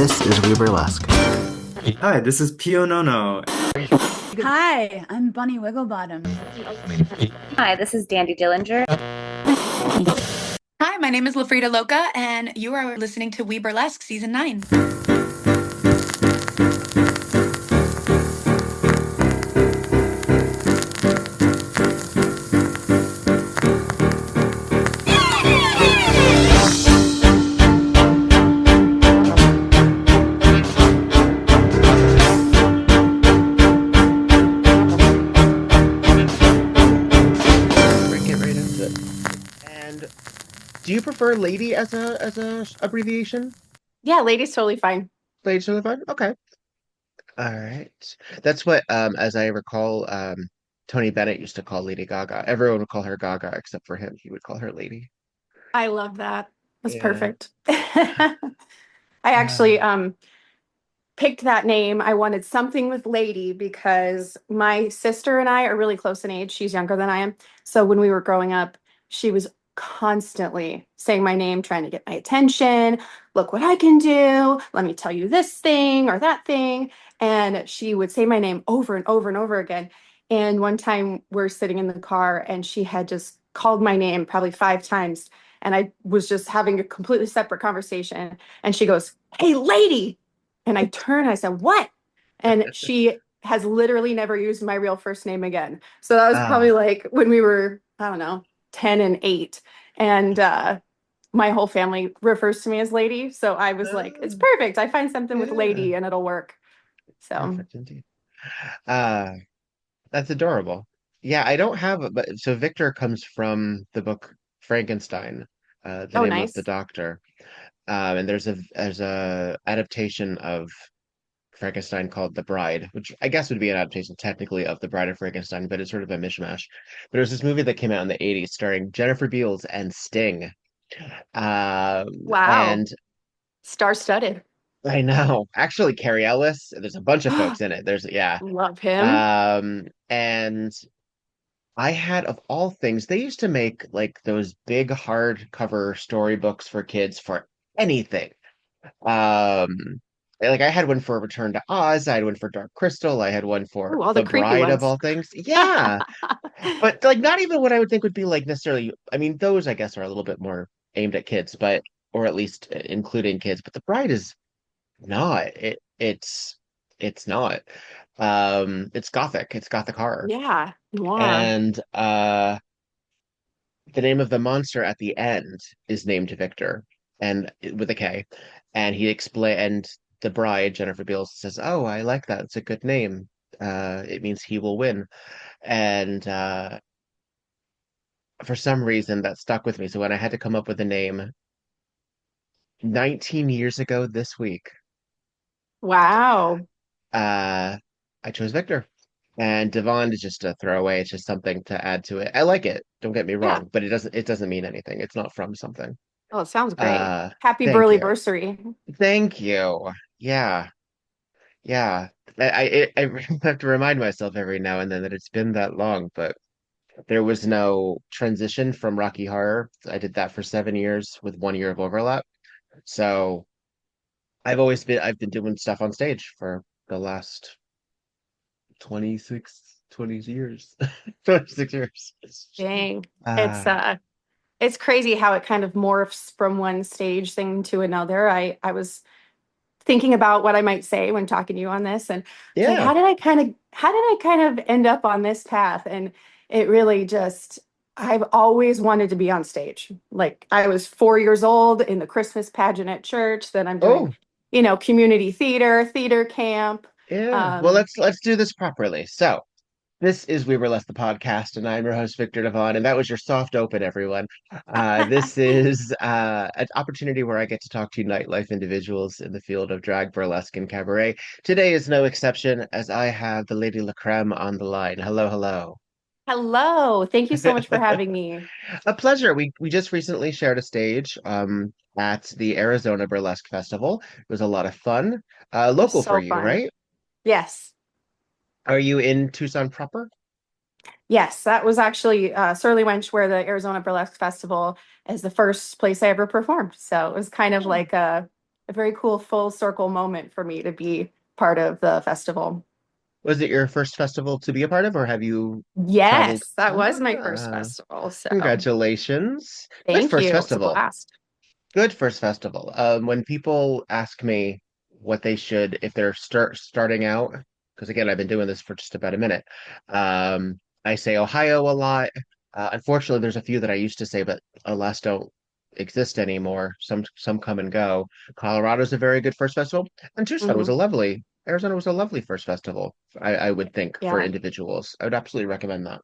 This is WeBurlesque. Hi, this is Pio Nono. Hi, I'm Bunny Wigglebottom. Hi, this is Dandy Dillinger. Hi, my name is Lafrida Loca, and you are listening to WeBurlesque Season 9. Get right into it. And do you prefer lady as a abbreviation? Yeah, ladies totally fine. Lady totally fine? Okay. All right. That's what as I recall, Tony Bennett used to call Lady Gaga. Everyone would call her Gaga except for him. He would call her Lady. I love that. That's Yeah. perfect. I actually picked that name. I wanted something with lady because my sister and I are really close in age. She's younger than I am. So when we were growing up, she was constantly saying my name, trying to get my attention. Look what I can do. Let me tell you this thing or that thing. And she would say my name over and over and over again. And one time we're sitting in the car and she had just called my name probably 5 times. And I was just having a completely separate conversation. And she goes, "Hey, lady." And I turned and I said, "What?" And she has literally never used my real first name again. So that was Ah, probably like when we were, I don't know, 10 and 8. And my whole family refers to me as Lady. So I was like, it's perfect. I find something with yeah. Lady and it'll work. So, Perfect indeed. Uh, that's adorable. Yeah, I don't have it, but so Victor comes from the book Frankenstein, the oh, name of the nice. doctor. And there's a adaptation of Frankenstein called The Bride, which I guess would be an adaptation technically of The Bride of Frankenstein, but it's sort of a mishmash. But it was this movie that came out in the 80s starring Jennifer Beals and Sting. Wow. And Star-studded. I know, actually Carrie Ellis, there's a bunch of folks in it. There's yeah. Love him. And I had of all things, they used to make like those big hardcover storybooks for kids for anything. Like I had one for Return to Oz, I had one for Dark Crystal, I had one for Oh, all the The creepy Bride of ones. all things. Yeah. But like not even what I would think would be like necessarily, I mean, those I guess are a little bit more aimed at kids, but or at least including kids, but The Bride is not. It's not. It's gothic. It's gothic horror. Yeah, noir. And the name of the monster at the end is named Victor and with a K. And he explain and the bride, Jennifer Beals, says, "Oh, I like that. It's a good name. It means he will win." And for some reason that stuck with me. So when I had to come up with a name 19 years ago this week, Wow. uh, I chose Victor. And Devon is just a throwaway. It's just something to add to it. I like it. Don't get me Yeah. wrong, but it doesn't mean anything. It's not from something. Oh, it sounds great. Uh, Happy thank burly you. bursary. Thank you. Yeah, yeah. I have to remind myself every now and then that it's been that long, but there was no transition from Rocky Horror. I did that for 7 years with 1 year of overlap. So I've been doing stuff on stage for the last 20 years. 26 years. Dang. It's Uh, uh it's crazy how it kind of morphs from one stage thing to another. I was thinking about what I might say when talking to you on this, and it's like, yeah. how did I kind of end up on this path? And it really just I've always wanted to be on stage. Like I was 4 years old in the Christmas pageant at church, then I'm doing, Oh, community theater camp. yeah. Well, Um, let's do this properly. So, this is We Were Less the podcast, and I'm your host, Victor Devon, and that was your soft open, everyone. This is an opportunity where I get to talk to nightlife individuals in the field of drag, burlesque, and cabaret. Today is no exception, as I have the Lady L'Creme on the line. Hello, hello. Hello. Thank you so much for having me. A pleasure. We just recently shared a stage at the Arizona Burlesque Festival. It was a lot of fun. It was Local for so you, fun. right? Yes. Are you in Tucson proper? Yes, that was actually Surly Wench, where the Arizona Burlesque Festival is the first place I ever performed. So it was kind of like a very cool full circle moment for me to be part of the festival. Was it your first festival to be a part of, or have you traveled? Yes, that was my first Ah, festival. So congratulations. Good thank first you. It was a festival. blast. Good first festival. When people ask me what they should, if they're starting out, because again, I've been doing this for just about a minute. I say Ohio a lot. Unfortunately, there's a few that I used to say, but alas, don't exist anymore. Some come and go. Colorado's a very good first festival, and Tucson was Hmm. a lovely. Arizona was a lovely first festival. I would think for Yeah. individuals. I would absolutely recommend that.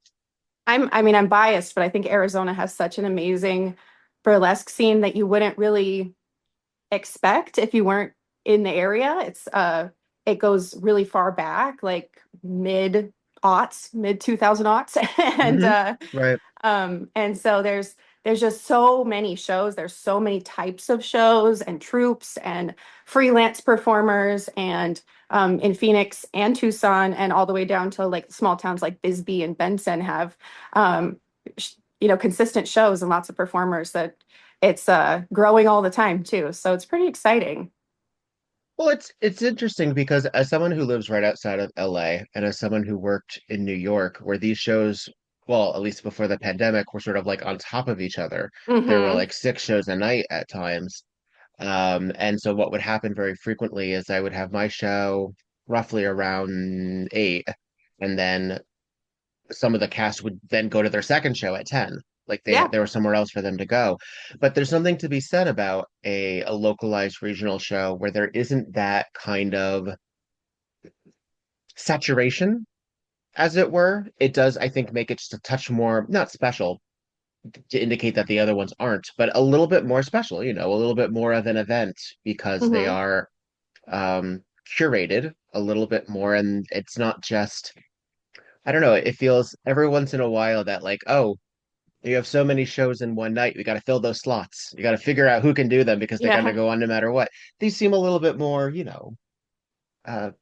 I mean, I'm biased, but I think Arizona has such an amazing burlesque scene that you wouldn't really expect if you weren't in the area. It goes really far back, like mid aughts, mid 2000 aughts. And Hmm. Right. and so there's just so many shows. There's so many types of shows and troops and freelance performers and in Phoenix and Tucson and all the way down to like small towns like Bisbee and Benson have um, consistent shows and lots of performers that it's growing all the time too. So it's pretty exciting. Well, it's interesting because as someone who lives right outside of LA and as someone who worked in New York, where these shows, well, at least before the pandemic, were sort of like on top of each other. There were Hmm. like 6 shows a night at times. And so what would happen very frequently is I would have my show roughly around 8, and then some of the cast would then go to their second show at 10. Like Yeah. there was somewhere else for them to go. But there's something to be said about a localized regional show where there isn't that kind of saturation, as it were. It does, I think, make it just a touch more, not special to indicate that the other ones aren't, but a little bit more special, a little bit more of an event because they Hmm. are curated a little bit more. And it's not just, I don't know, it feels every once in a while that like, oh, you have so many shows in one night. We got to fill those slots. You got to figure out who can do them because they're going to Yeah. go on no matter what. These seem a little bit more,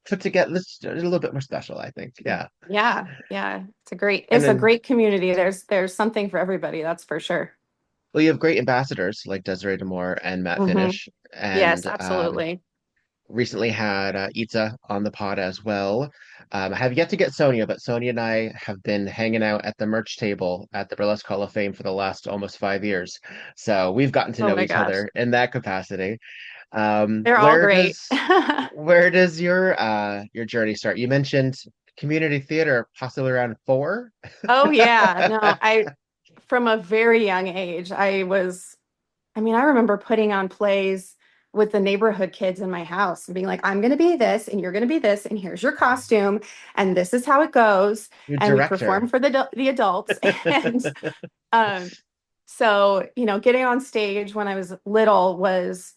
put together. This a little bit more special, I think. Yeah. Yeah. Yeah. And It's a then, great community. There's something for everybody, that's for sure. well, you have great ambassadors like Desiree Demore and Matt Hmm. Finish, Yes, and absolutely. recently had Itza on the pod as well. I have yet to get Sonia, but Sonia and I have been hanging out at the merch table at the Burlesque Hall of Fame for the last almost 5 years. So we've gotten to Oh know my each gosh. other in that capacity. They're all great. Where does your journey start? You mentioned community theater possibly around 4. Oh yeah. No, I from a very young age, I mean, I remember putting on plays with the neighborhood kids in my house and being like, I'm going to be this and you're going to be this and here's your costume and this is how it goes. Your And we director. perform for the adults. And um, so, getting on stage when I was little was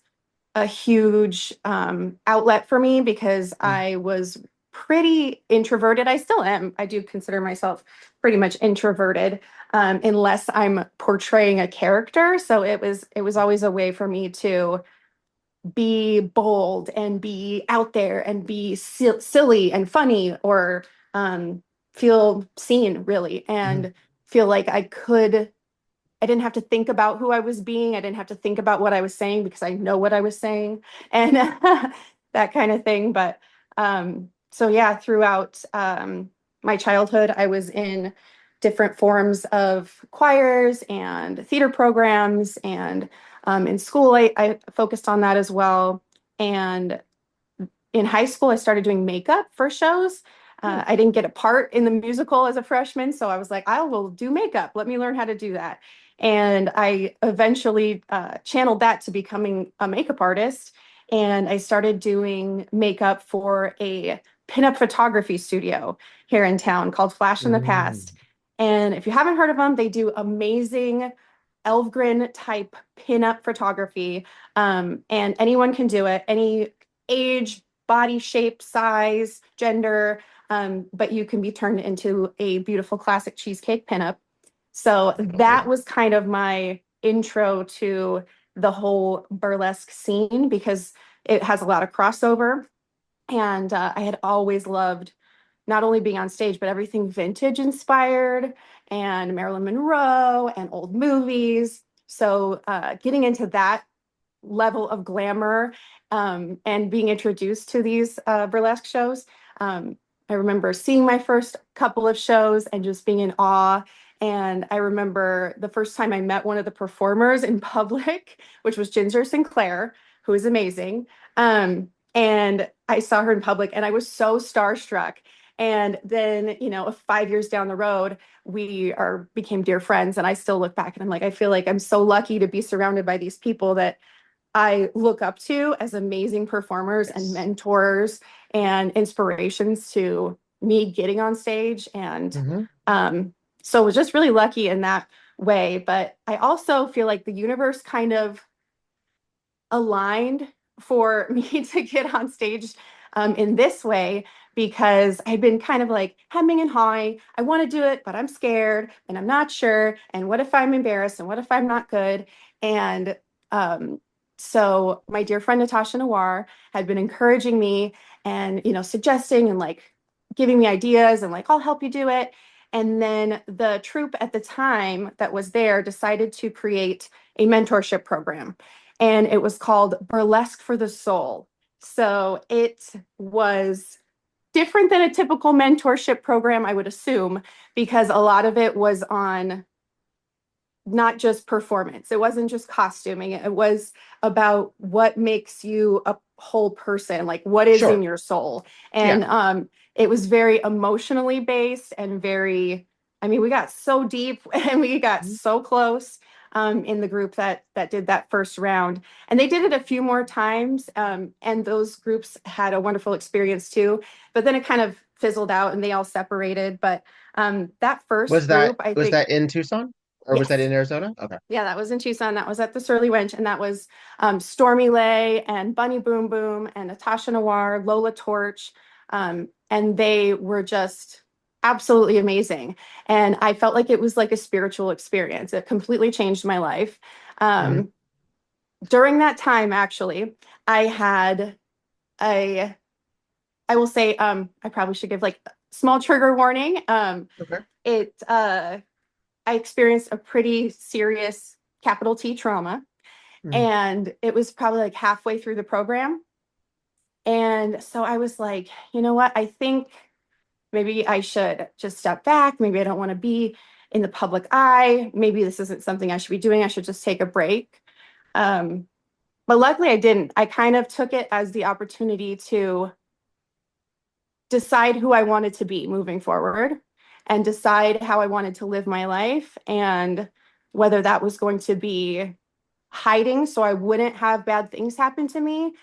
a huge outlet for me because I was pretty introverted. I still am. I do consider myself pretty much introverted, unless I'm portraying a character. So it was always a way for me to be bold and be out there and be silly and funny or feel seen really and feel like I didn't have to think about who I was being. I didn't have to think about what I was saying because I know what I was saying and that kind of thing. But so yeah, throughout my childhood, I was in different forms of choirs and theater programs. And in school, I focused on that as well. And in high school, I started doing makeup for shows. I didn't get a part in the musical as a freshman, so I was like, I will do makeup. Let me learn how to do that. And I eventually channeled that to becoming a makeup artist. And I started doing makeup for a pinup photography studio here in town called Flash in the Mm. Past. And if you haven't heard of them, they do amazing Elfgren type pinup photography. And anyone can do it, any age, body shape, size, gender, but you can be turned into a beautiful classic cheesecake pinup. So that Lovely. was kind of my intro to the whole burlesque scene because it has a lot of crossover. And I had always loved not only being on stage, but everything vintage inspired and Marilyn Monroe and old movies. So getting into that level of glamour and being introduced to these burlesque shows. I remember seeing my first couple of shows and just being in awe. And I remember the first time I met one of the performers in public, which was Ginger Sinclair, who is amazing. And I saw her in public and I was so starstruck. And then, 5 years down the road, we are became dear friends. And I still look back and I'm like, I feel like I'm so lucky to be surrounded by these people that I look up to as amazing performers and Yes. mentors and inspirations to me getting on stage. And Hmm. so I was just really lucky in that way. But I also feel like the universe kind of aligned for me to get on stage in this way because I've been kind of like hemming and hawing. I want to do it, but I'm scared and I'm not sure. And what if I'm embarrassed? And what if I'm not good? And so my dear friend Natasha Noir had been encouraging me and suggesting and like giving me ideas and like I'll help you do it. And then the troupe at the time that was there decided to create a mentorship program and it was called Burlesque for the Soul. So it was different than a typical mentorship program, I would assume, because a lot of it was on not just performance. It wasn't just costuming. It was about what makes you a whole person, like what is in Sure. your soul. Yeah. And it was very emotionally based and very, I mean, we got so deep and we got Mhm. so close in the group that did that first round. And they did it a few more times. And those groups had a wonderful experience too. But then it kind of fizzled out and they all separated. But that first group, I Was think, that in Tucson or was that yes. in Arizona? Okay. Yeah, that was in Tucson. That was at the Surly Wench, and that was Stormy Lay and Bunny Boom Boom and Natasha Noir, Lola Torch, and they were just absolutely amazing. And I felt like it was like a spiritual experience. It completely changed my life. Hmm. Um, During that time, actually, I had a, I will say, I probably should give like small trigger warning. Okay. It I experienced a pretty serious capital T trauma. Hmm. And it was probably like halfway through the program. And so I was like, you know what? I think maybe I should just step back. Maybe I don't want to be in the public eye. Maybe this isn't something I should be doing. I should just take a break. Um, but luckily I didn't. I kind of took it as the opportunity to decide who I wanted to be moving forward and decide how I wanted to live my life and whether that was going to be hiding so I wouldn't have bad things happen to me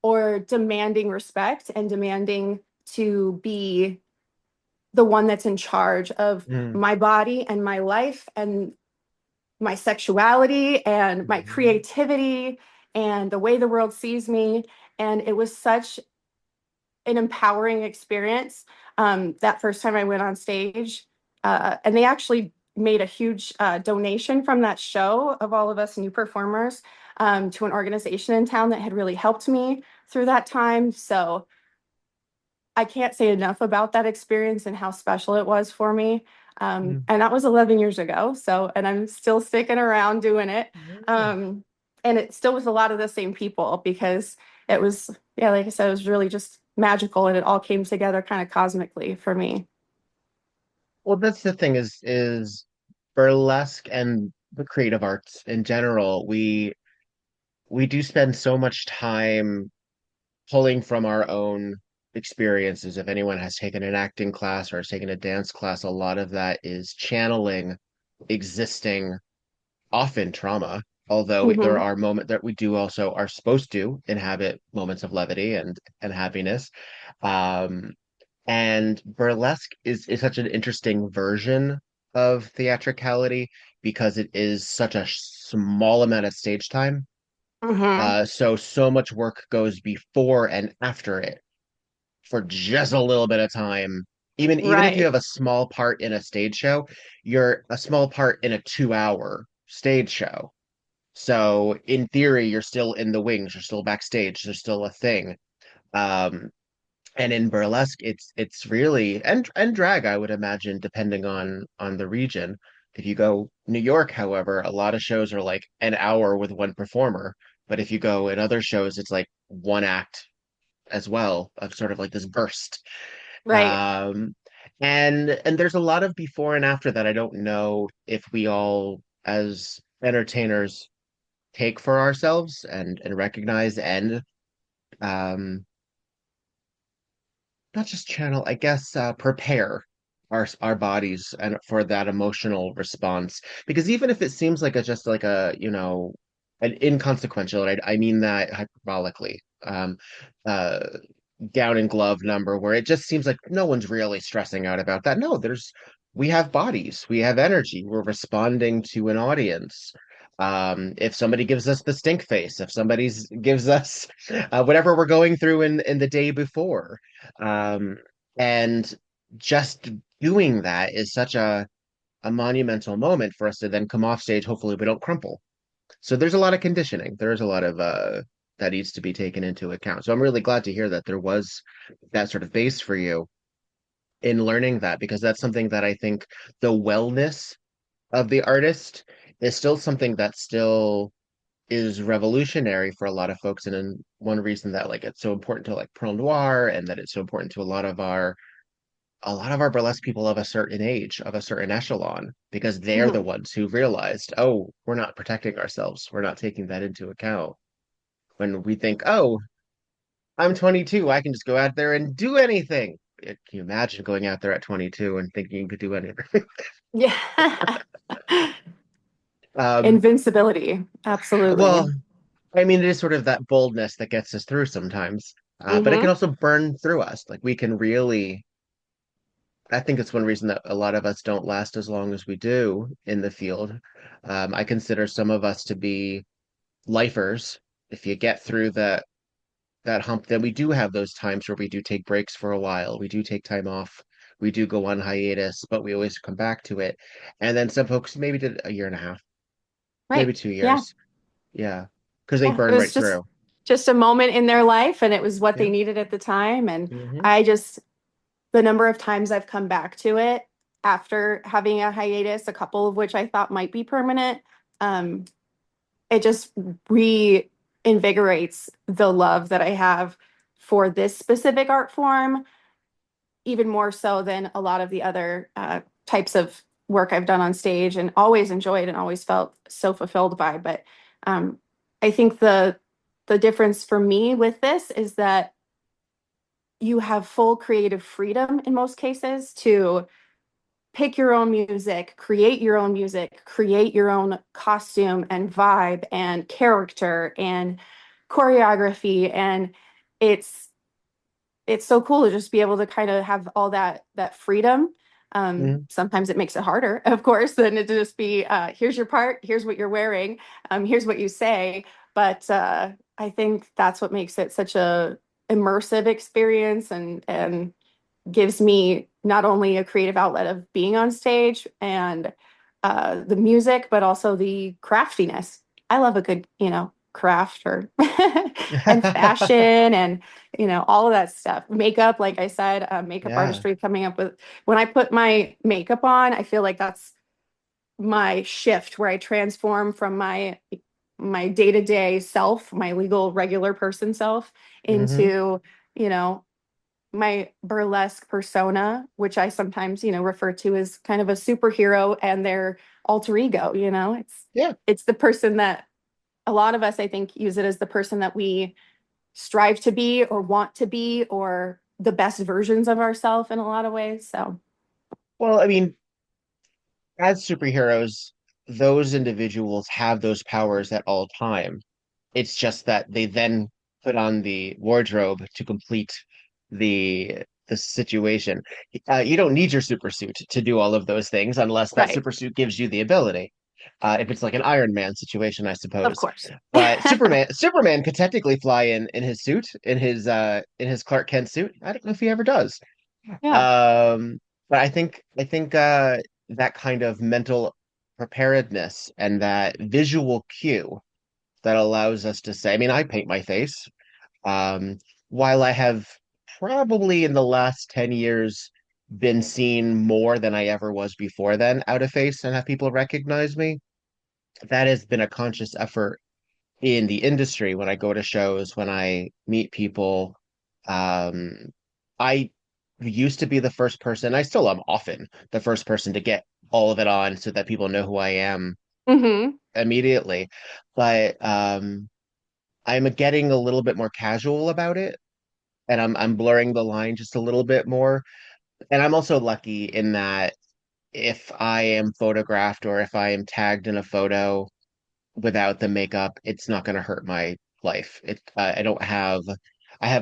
or demanding respect and demanding to be the one that's in charge of Hmm. my body and my life and my sexuality and my Hmm. creativity and the way the world sees me. And it was such an empowering experience that first time I went on stage. And they actually made a huge donation from that show of all of us new performers to an organization in town that had really helped me through that time. So I can't say enough about that experience and how special it was for me. And that was 11 years ago. So, and I'm still sticking around doing it. Hmm. Um, and it still was a lot of the same people because it was, yeah, like I said, it was really just magical and it all came together kind of cosmically for me. Well, that's the thing is burlesque and the creative arts in general, we do spend so much time pulling from our own experiences. If anyone has taken an acting class or has taken a dance class, a lot of that is channeling existing, often trauma. Although there Hmm. are moments that we do also are supposed to inhabit moments of levity and happiness. Um, and burlesque is such an interesting version of theatricality because it is such a small amount of stage time. Hmm. So much work goes before and after it for just a little bit of time. Even if you Right. have a small part in a stage show, you're a small part in a 2 hour stage show. So in theory, you're still in the wings, you're still backstage, there's still a thing. Um, and in burlesque, it's really and drag, I would imagine, depending on the region. If you go New York, however, a lot of shows are like an hour with one performer. But if you go in other shows, it's like one act as well of sort of like this burst. Right. Um, and there's a lot of before and after that I don't know if we all as entertainers take for ourselves and recognize and um not just channel, I guess, prepare our bodies and for that emotional response. Because even if it seems like a just like a, an inconsequential, and I mean that hyperbolically, uh, gown and glove number where it just seems like no one's really stressing out about that. No, we have bodies, we have energy, we're responding to an audience. If somebody gives us the stink face, if somebody's gives us whatever we're going through in the day before, um, and just doing that is such a monumental moment for us to then come off stage. Hopefully, we don't crumple. So there's a lot of conditioning. There's a lot of that needs to be taken into account. So I'm really glad to hear that there was that sort of base for you in learning that, because that's something that I think the wellness of the artist is still something that still is revolutionary for a lot of folks. And then one reason that like it's so important to like Pearl Noir and that it's so important to a lot of our burlesque people of a certain age, of a certain echelon, because they're the Mhm. ones who realized, oh, we're not protecting ourselves. We're not taking that into account. When we think, oh, I'm 22, I can just go out there and do anything. Can you imagine going out there at 22 and thinking you could do anything? Yeah. Um, Invincibility. Absolutely. well, I mean, it is sort of that boldness that gets us through sometimes, but it can Hmm. also burn through us. Like we can really, I think it's one reason that a lot of us don't last as long as we do in the field. I consider some of us to be lifers. If you get through that hump, then we do have those times where we do take breaks for a while. We do take time off. We do go on hiatus, but we always come back to it. And then some folks maybe did a year and a half, maybe Right. two Yeah. years. Yeah, because they Yeah. It burn right was through. just a moment in their life and it was what they Yeah. needed at the time. And Hmm. I just, the number of times I've come back to it after having a hiatus, a couple of which I thought might be permanent, um, it just reinvigorates the love that I have for this specific art form, even more so than a lot of the other types of work I've done on stage and always enjoyed and always felt so fulfilled by. But um, I think the difference for me with this is that you have full creative freedom in most cases to pick your own music, create your own costume and vibe and character and choreography. And it's it's so cool to just be able to kind of have all that freedom. Hmm. Sometimes it makes it harder, of course, than it to just be here's your part, here's what you're wearing, here's what you say. But I think that's what makes it such a immersive experience and gives me not only a creative outlet of being on stage and the music, but also the craftiness. I love a good, craft or and fashion and all of that stuff. Makeup, like I said, makeup Yeah. artistry coming up with when I put my makeup on, I feel like that's my shift where I transform from my day-to-day self, my legal regular person self Hmm. into, you know, my burlesque persona, which I sometimes, refer to as kind of a superhero and their alter ego, Yeah. It's the person that a lot of us, I think, use it as the person that we strive to be or want to be or the best versions of ourselves in a lot of ways. So, Well, I mean, as superheroes, those individuals have those powers at all time. It's just that they then put on the wardrobe to complete the situation. You don't need your super suit to do all of those things unless that right. super suit gives you the ability. If it's like an Iron Man situation, I Of suppose. course. But Superman could technically fly in his suit, in his Clark Kent suit. I don't know if he ever does. Yeah. Um, but I think that kind of mental preparedness and that visual cue that allows us to say, I mean, I paint my face. Um, while I have probably in the last 10 years been seen more than I ever was before then out of face and have people recognize me, that has been a conscious effort in the industry, when I go to shows, when I meet people. I used to be the first person, I still am often the first person to get all of it on so that people know who I am Hmm. immediately. But I'm getting a little bit more casual about it, and I'm blurring the line just a little bit more. And I'm also lucky in that if I am photographed or if I am tagged in a photo without the makeup, it's not going to hurt my life. I don't have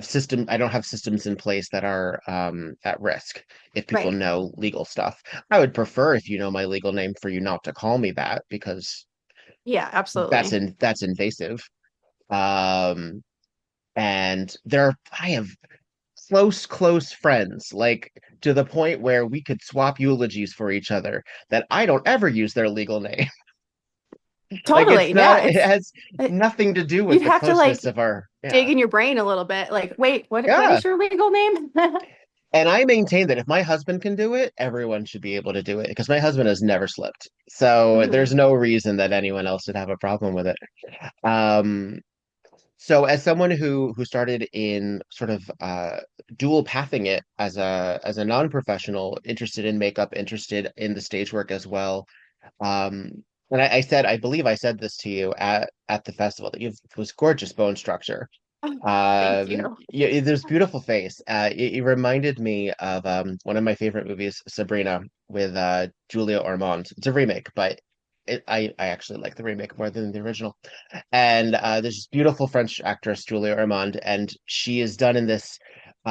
systems in place that are at risk if people Right. know legal stuff. I would prefer if you know my legal name for you not to call me that because Yeah, absolutely. that's invasive. Um, and there I have close friends, like to the point where we could swap eulogies for each other that I don't ever use their legal name. Like it's Totally. not, Yeah. it has It, nothing to do with you'd the have to closeness like of our, dig yeah. in your brain a little bit. Like, wait, what Yeah. is your legal name? And I maintain that if my husband can do it, everyone should be able to do it because my husband has never slipped. So Hmm. there's no reason that anyone else should have a problem with it. Um, so as someone who started in sort of dual pathing it as a non-professional, interested in makeup, interested in the stage work as well. And I said, I believe I said this to you at the festival that you have this gorgeous bone structure. Thank you. Yeah, there's beautiful face. It reminded me of one of my favorite movies, Sabrina, with Julia Ormond. It's a remake, but I actually like the remake more than the original. And there's this beautiful French actress, Julia Ormond, and she is done in this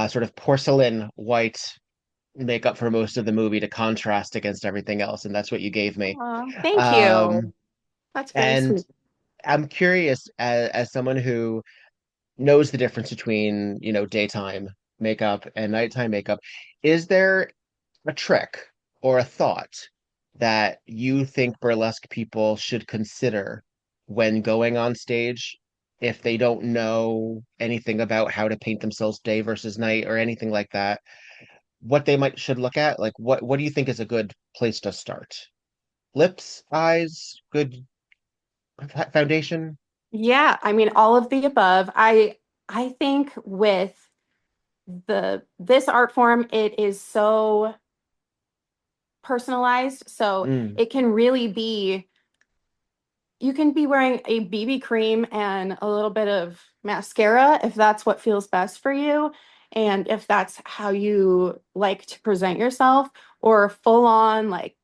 sort of porcelain white makeup for most of the movie to contrast against everything else, and that's what you gave me. Aw, thank you. Um, That's very and sweet. I'm curious, as someone who knows the difference between, daytime makeup and nighttime makeup, is there a trick or a thought that you think burlesque people should consider when going on stage if they don't know anything about how to paint themselves day versus night or anything like that? What they might should look at? Like what do you think is a good place to start? Lips, eyes, good foundation? Yeah, I mean all of the above. I think with the this art form, it is so personalized. So Mm. it can really be, you can be wearing a BB cream and a little bit of mascara if that's what feels best for you. And if that's how you like to present yourself, or full on like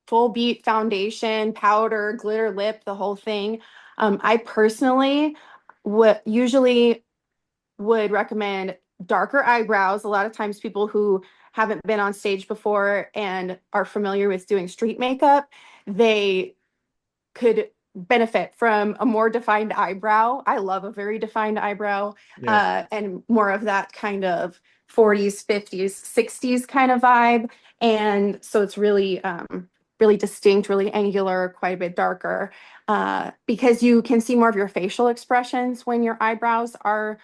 full beat foundation, powder, glitter lip, the whole thing. I personally would usually would recommend darker eyebrows. A lot of times people who haven't been on stage before and are familiar with doing street makeup, they could benefit from a more defined eyebrow. I love a very defined eyebrow, Yeah. and more of that kind of 40s, 50s, 60s kind of vibe. And so it's really, really distinct, really angular, quite a bit darker, because you can see more of your facial expressions when your eyebrows are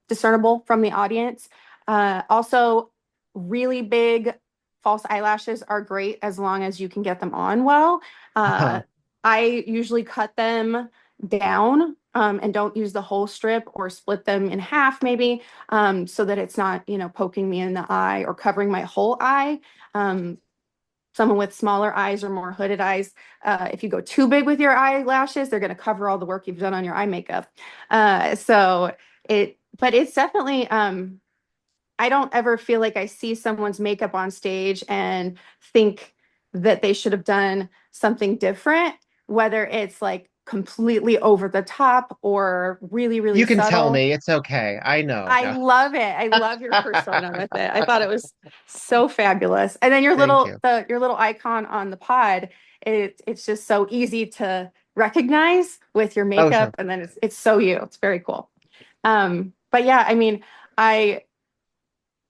discernible from the audience. Also, really big false eyelashes are great as long as you can get them on well. Uh, I usually cut them down, and don't use the whole strip, or split them in half maybe, so that it's not, poking me in the eye or covering my whole eye. Um, Someone with smaller eyes or more hooded eyes, if you go too big with your eyelashes, they're going to cover all the work you've done on your eye makeup. But it's definitely, I don't ever feel like I see someone's makeup on stage and think that they should have done something different, whether it's like completely over the top or really, really You can tell subtle. me. It's okay. I know. I No. love it. I love your persona with it. I thought it was so fabulous. And then Thank you. your little icon on the pod, it's just so easy to recognize with your Oh, sure. makeup, and then it's so you. It's very cool. But yeah, I mean, I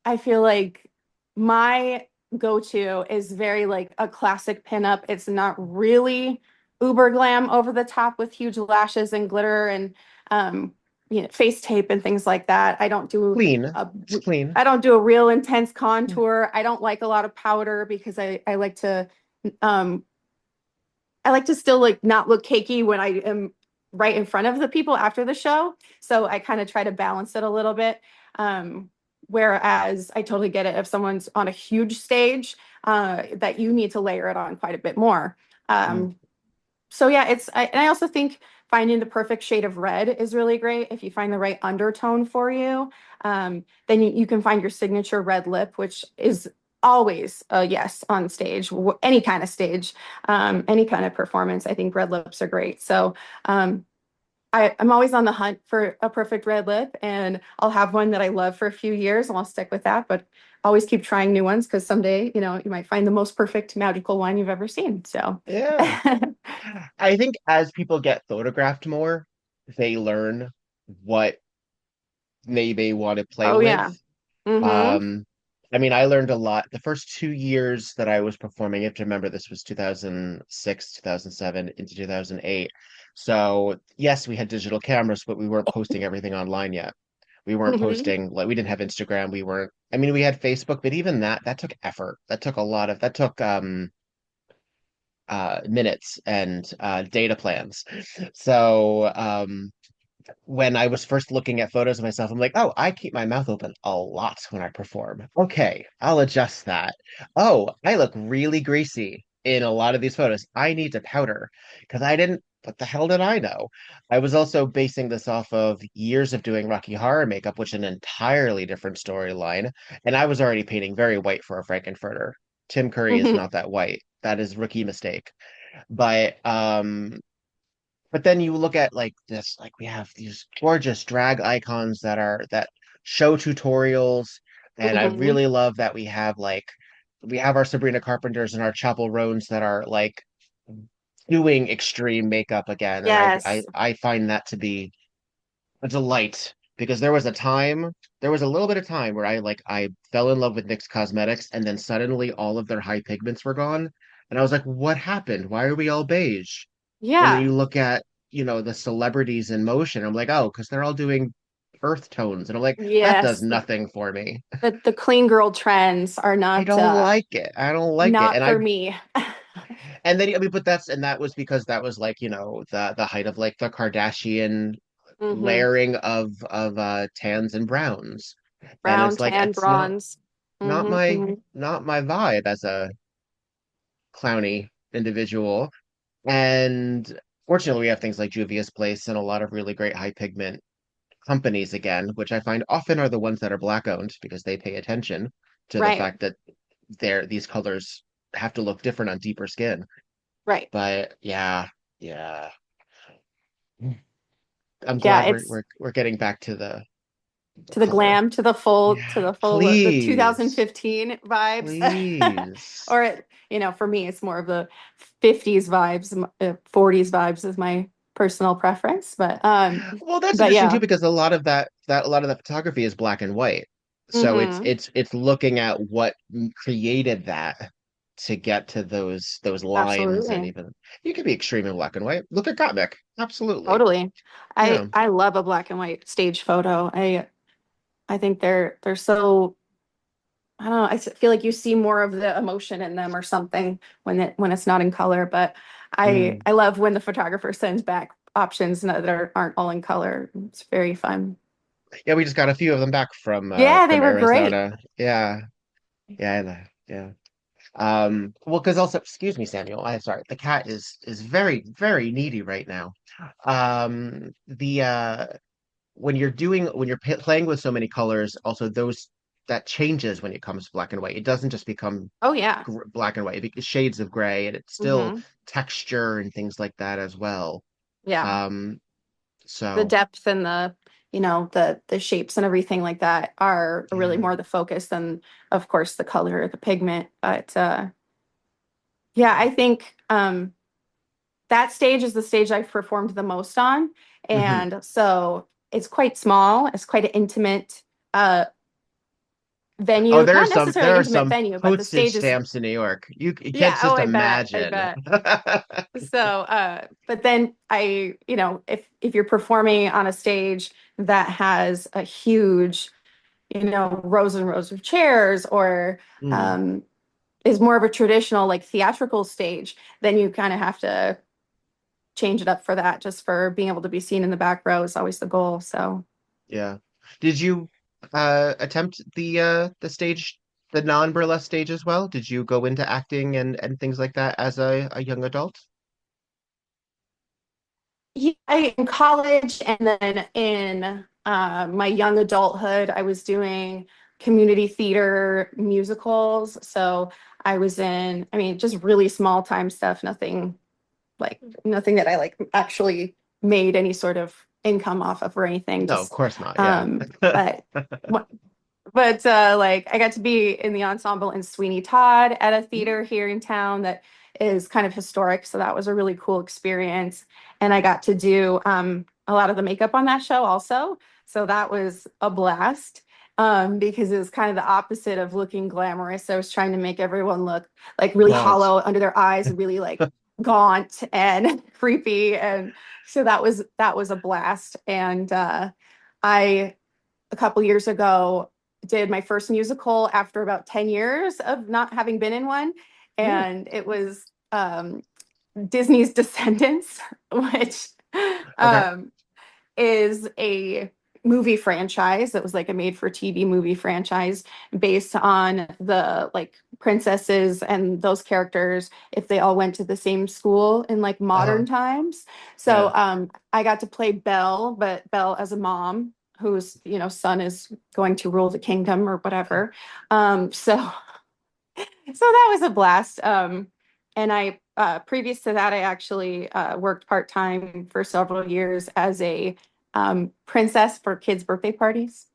I feel like my go-to is very like a classic pinup. It's not really uber glam over the top with huge lashes and glitter and um, face tape and things like that. Clean. A It's clean. I don't do a real intense contour. I don't like a lot of powder because um I like to still like not look cakey when I am right in front of the people after the show. So I kind of try to balance it a little bit. Whereas I totally get it if someone's on a huge stage, that you need to layer it on quite a bit more. Mm. So yeah, and I also think finding the perfect shade of red is really great. If you find the right undertone for you, then you can find your signature red lip, which is always a yes on stage, any kind of stage, any kind of performance. I think red lips are great. So I'm always on the hunt for a perfect red lip, and I'll have one that I love for a few years and I'll stick with that, but always keep trying new ones because someday, you might find the most perfect magical one you've ever seen. So Yeah. I think as people get photographed more, they learn what they may want to play oh with. yeah. Mm-hmm. Um, I mean, I learned a lot. The first 2 years that I was performing, you have to remember this was 2006, 2007 into 2008. So, yes, we had digital cameras, but we weren't posting everything online yet. We weren't Mm-hmm. posting, like, we didn't have Instagram. I mean, we had Facebook, but even that took effort. That took minutes and data plans. So, when I was first looking at photos of myself, I'm like, oh, I keep my mouth open a lot when I perform. Okay, I'll adjust that. Oh, I look really greasy in a lot of these photos. I need to powder because I didn't. What the hell did I know? I was also basing this off of years of doing Rocky Horror makeup, which is an entirely different storyline. And I was already painting very white for a Frankenfurter. Tim Curry is Mm-hmm. not that white. That is rookie mistake. But then you look at like this, like we have these gorgeous drag icons that show tutorials, and I Mm-hmm. really love that we have our Sabrina Carpenters and our Chapel Roans that are like doing extreme makeup again, and Yes. I find that to be a delight because there was a little bit of time where I fell in love with NYX Cosmetics, and then suddenly all of their high pigments were gone, and I was like, what happened? Why are we all beige? And then Yeah. you look at, the celebrities in motion. I'm like, oh, because they're all doing earth tones. And I'm like, that does Yes. nothing for me. The clean girl trends are I don't like it. I don't like it. not for me. And then, I mean, that was because that was like, the height of like the Kardashian Mm-hmm. layering of tans and browns. And Brown, it's like, tan, it's not, bronze. not Mm-hmm. my, Mm-hmm. not my vibe as a clowny individual. And fortunately, we have things like Juvia's Place and a lot of really great high pigment companies again, which I find often are the ones that are black owned because they pay attention to the Right. fact that these colors have to look different on deeper skin. Right. But yeah, yeah. I'm Yeah, glad it's we're getting back to the to the color. glam, to Yeah, the full look, the please. 2015 vibes. Please. Or for me, it's more of the 50s vibes, 40s vibes is my personal preference. Well, that's But interesting too yeah. because a lot of the photography is black and white. So Mm-hmm. it's looking at what created that to get to those lines, and Absolutely. even you can be extreme in black and white. Look at Gottmik. Absolutely. Totally. Yeah. I love a black and white stage photo. I think they're so I don't know. Feel like you see more of the emotion in them or something when it's not in color. But Mm. I love when the photographer sends back options that aren't all in color. It's very fun. Yeah, we just got a few of them back Yeah, they from were great. Arizona. Yeah. Yeah, I know. Yeah. Well, because also, excuse me, Samuel. I'm sorry. The cat is very, very needy right now. The when you're playing with so many colors, also those that changes when it comes to black and white. It doesn't just become Oh yeah. black and white. It becomes shades of gray, and it's still Hmm. texture and things like that as well. Yeah. Um, The so depth and the shapes and everything like that are really yeah, more the focus than of course the color, the pigment. But yeah, I think that stage is the stage I've performed the most on. hmm. And so it's quite small. It's quite an intimate uh, Oh, venue. Not necessarily there an are intimate some venue, but the postage stage is, stamps in New York. You can't yeah, oh, just I bet. I imagine. bet. So, but then if you're performing on a stage that has a huge, rows and rows of chairs or Mm, um, is more of a traditional like theatrical stage, then you kind of have to change it up for that, just for being able to be seen in the back row is always the goal. So Yeah. Did you attempt the stage, the non-burlesque stage as well? Did you go into acting and things like that as a young adult? yeah, in college and then in my young adulthood, I was doing community theater musicals. So I was in, I mean, just really small time stuff, nothing that I like actually made any sort of income off of or anything. No, of Just course not. Yeah. but like I got to be in the ensemble in Sweeney Todd at a theater here in town that is kind of historic. So that was a really cool experience. And I got to do a lot of the makeup on that show also. So that was a blast because it was kind of the opposite of looking glamorous. I was trying to make everyone look like really Gaunt. hollow under their eyes and really like gaunt and creepy. And so that was a blast. And I a couple years ago did my first musical after about 10 years of not having been in one. Ooh, And it was Disney's Descendants, which okay. um, is a movie franchise that was like a made for TV movie franchise based on the like princesses and those characters if they all went to the same school in like Uh-huh. modern times. So Yeah. I got to play Belle, but Belle as a mom whose son is going to rule the kingdom or whatever. So that was a blast. And I previous to that, I actually worked part-time for several years as a princess for kids' birthday parties.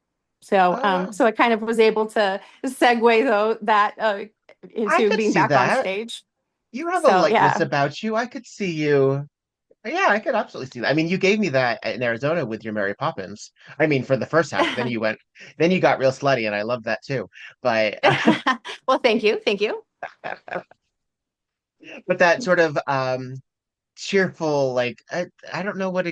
So Oh, wow. so I kind of was able to segue though that I into could being see back on that. stage. You have a So lightness yeah. about you. I could see you. Yeah, I could absolutely see that. I mean, you gave me that in Arizona with your Mary Poppins. I mean, for the first half, then you got real slutty, and I love that too. But Well, thank you. Thank you. but that sort of cheerful, like I don't know what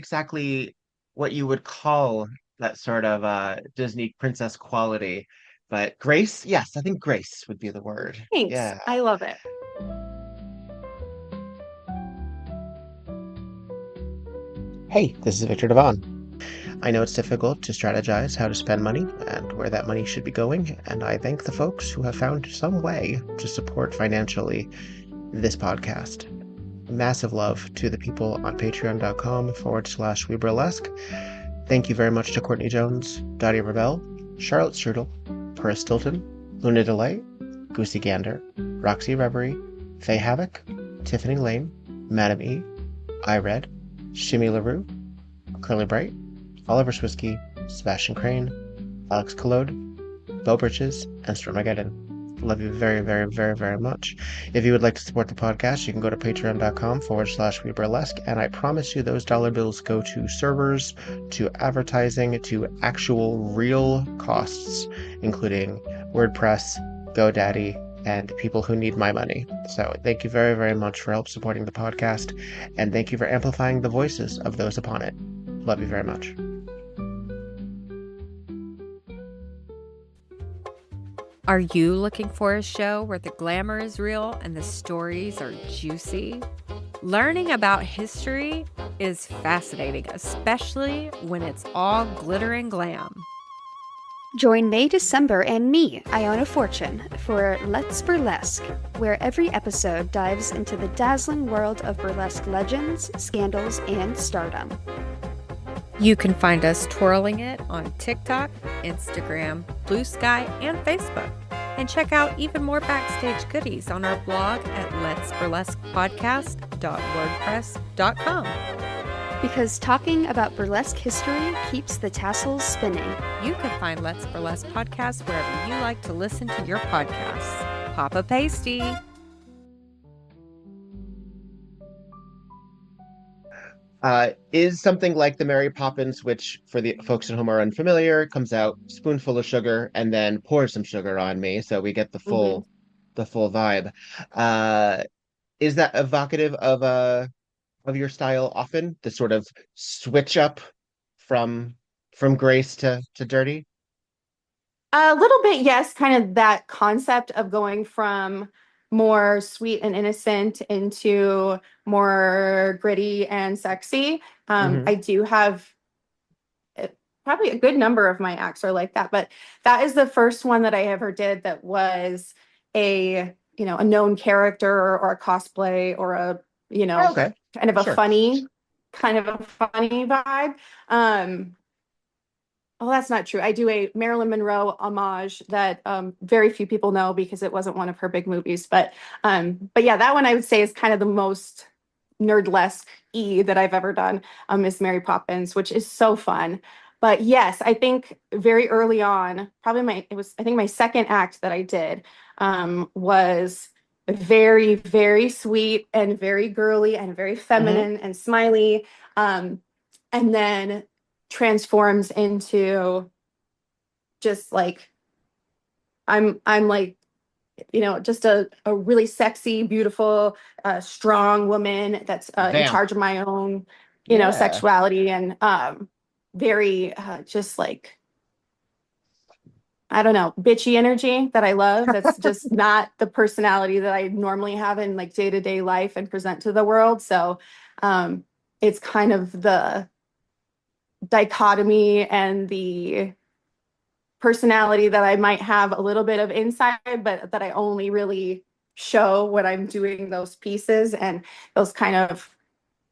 you would call that sort of Disney princess quality, but grace, yes, I think grace would be the word. Thanks. Yeah. I love it. Hey, this is Victor Devonne. I know it's difficult to strategize how to spend money and where that money should be going, and I thank the folks who have found some way to support financially this podcast. Massive love to the people on patreon.com/WeBurlesque. Thank you very much to Courtney Jones, Dottie Rebel, Charlotte Strudel, Pura Stilton, Luna DeLay, Goosey Gander, Roxy Reverie, Faye Havoc, Tiffany Lane, Madam E, iRed, Shimmy LaRue, Curly Bright, Oliver Swisky, Sebastian Crane, Alex Collode, Bo Bridges, and Stormageddon. Love you very, very, very, very much. If you would like to support the podcast, you can go to patreon.com/WeBurlesque, and I promise you those dollar bills go to servers, to advertising, to actual real costs, including WordPress, GoDaddy, and people who need my money. So thank you very, very much for help supporting the podcast, and thank you for amplifying the voices of those upon it. Love you very much. Are you looking for a show where the glamour is real and the stories are juicy? Learning about history is fascinating, especially when it's all glitter and glam. Join May December and me, Iona Fortune, for Let's Burlesque, where every episode dives into the dazzling world of burlesque legends, scandals, and stardom. You can find us twirling it on TikTok, Instagram, Blue Sky, and Facebook. And check out even more backstage goodies on our blog at letsburlesquepodcast.wordpress.com. Because talking about burlesque history keeps the tassels spinning. You can find Let's Burlesque Podcast wherever you like to listen to your podcasts. Papa Pasty. Is something like the Mary Poppins, which for the folks at home are unfamiliar, comes out spoonful of sugar and then pours some sugar on me, so we get Mhm. the full vibe. Uh, is that evocative of your style often? The sort of switch up from grace to dirty? A little bit, yes, kind of that concept of going from more sweet and innocent into more gritty and sexy. Hmm. I do have probably a good number of my acts are like that, but that is the first one that I ever did that was a, a known character or a cosplay or a, Okay, kind of a sure. funny, vibe. Oh, that's not true. I do a Marilyn Monroe homage that very few people know because it wasn't one of her big movies. But yeah, that one I would say is kind of the most nerdlesque that I've ever done. Is Mary Poppins, which is so fun. But yes, I think very early on, probably I think my second act that I did was very, very sweet and very girly and very Hmm. feminine and smiley. And then transforms into just like I'm like just a really sexy, beautiful, strong woman that's in Vamp. charge of my own Yeah. sexuality and very just like I don't know, bitchy energy that I love. That's just not the personality that I normally have in like day-to-day life and present to the world. So um, it's kind of the dichotomy and the personality that I might have a little bit of inside, but that I only really show when I'm doing those pieces. And those kind of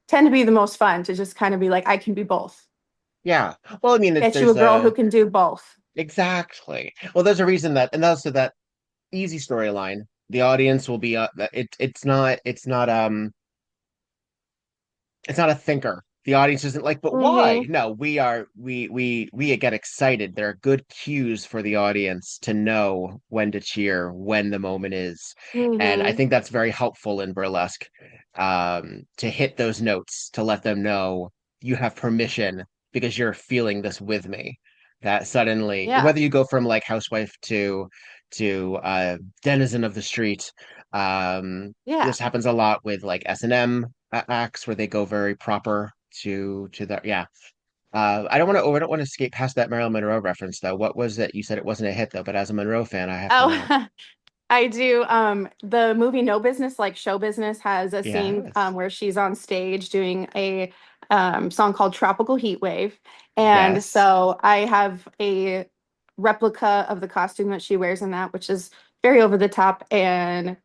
tend to be the most fun to just kind of be like, I can be both. Yeah. Well, I mean, Get you a there's girl who a can do both. exactly. Well, there's a reason that, and also that easy storyline. The audience will be it's not a thinker. The audience isn't like, but why? Mm-hmm. No, we get excited. There are good cues for the audience to know when to cheer, when the moment is. And I Mm-hmm. think that's very helpful in burlesque, to hit those notes, to let them know you have permission because you're feeling this with me. That suddenly, Yeah. whether you go from like housewife to denizen of the street, Yeah. this happens a lot with like S&M acts where they go very proper to the yeah. I don't want to skate past that Marilyn Monroe reference though. What was it? You said it wasn't a hit though, but as a Monroe fan, I have to know. Oh, I do. The movie No Business, like Show Business, has a scene Yes. where she's on stage doing a song called Tropical Heat Wave. And Yes. so I have a replica of the costume that she wears in that, which is very over the top and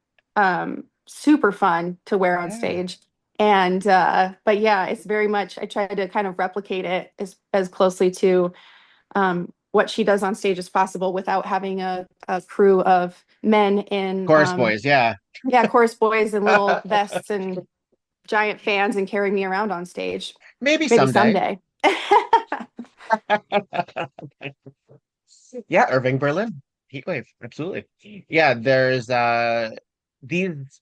super fun to wear on Yeah. stage. And but yeah, it's very much I try to kind of replicate it as closely to what she does on stage as possible without having a crew of men in Chorus boys, yeah. yeah, chorus boys in little vests and giant fans and carry me around on stage. Maybe Maybe someday. someday. Yeah, Irving Berlin. Heatwave, absolutely. Yeah, there's these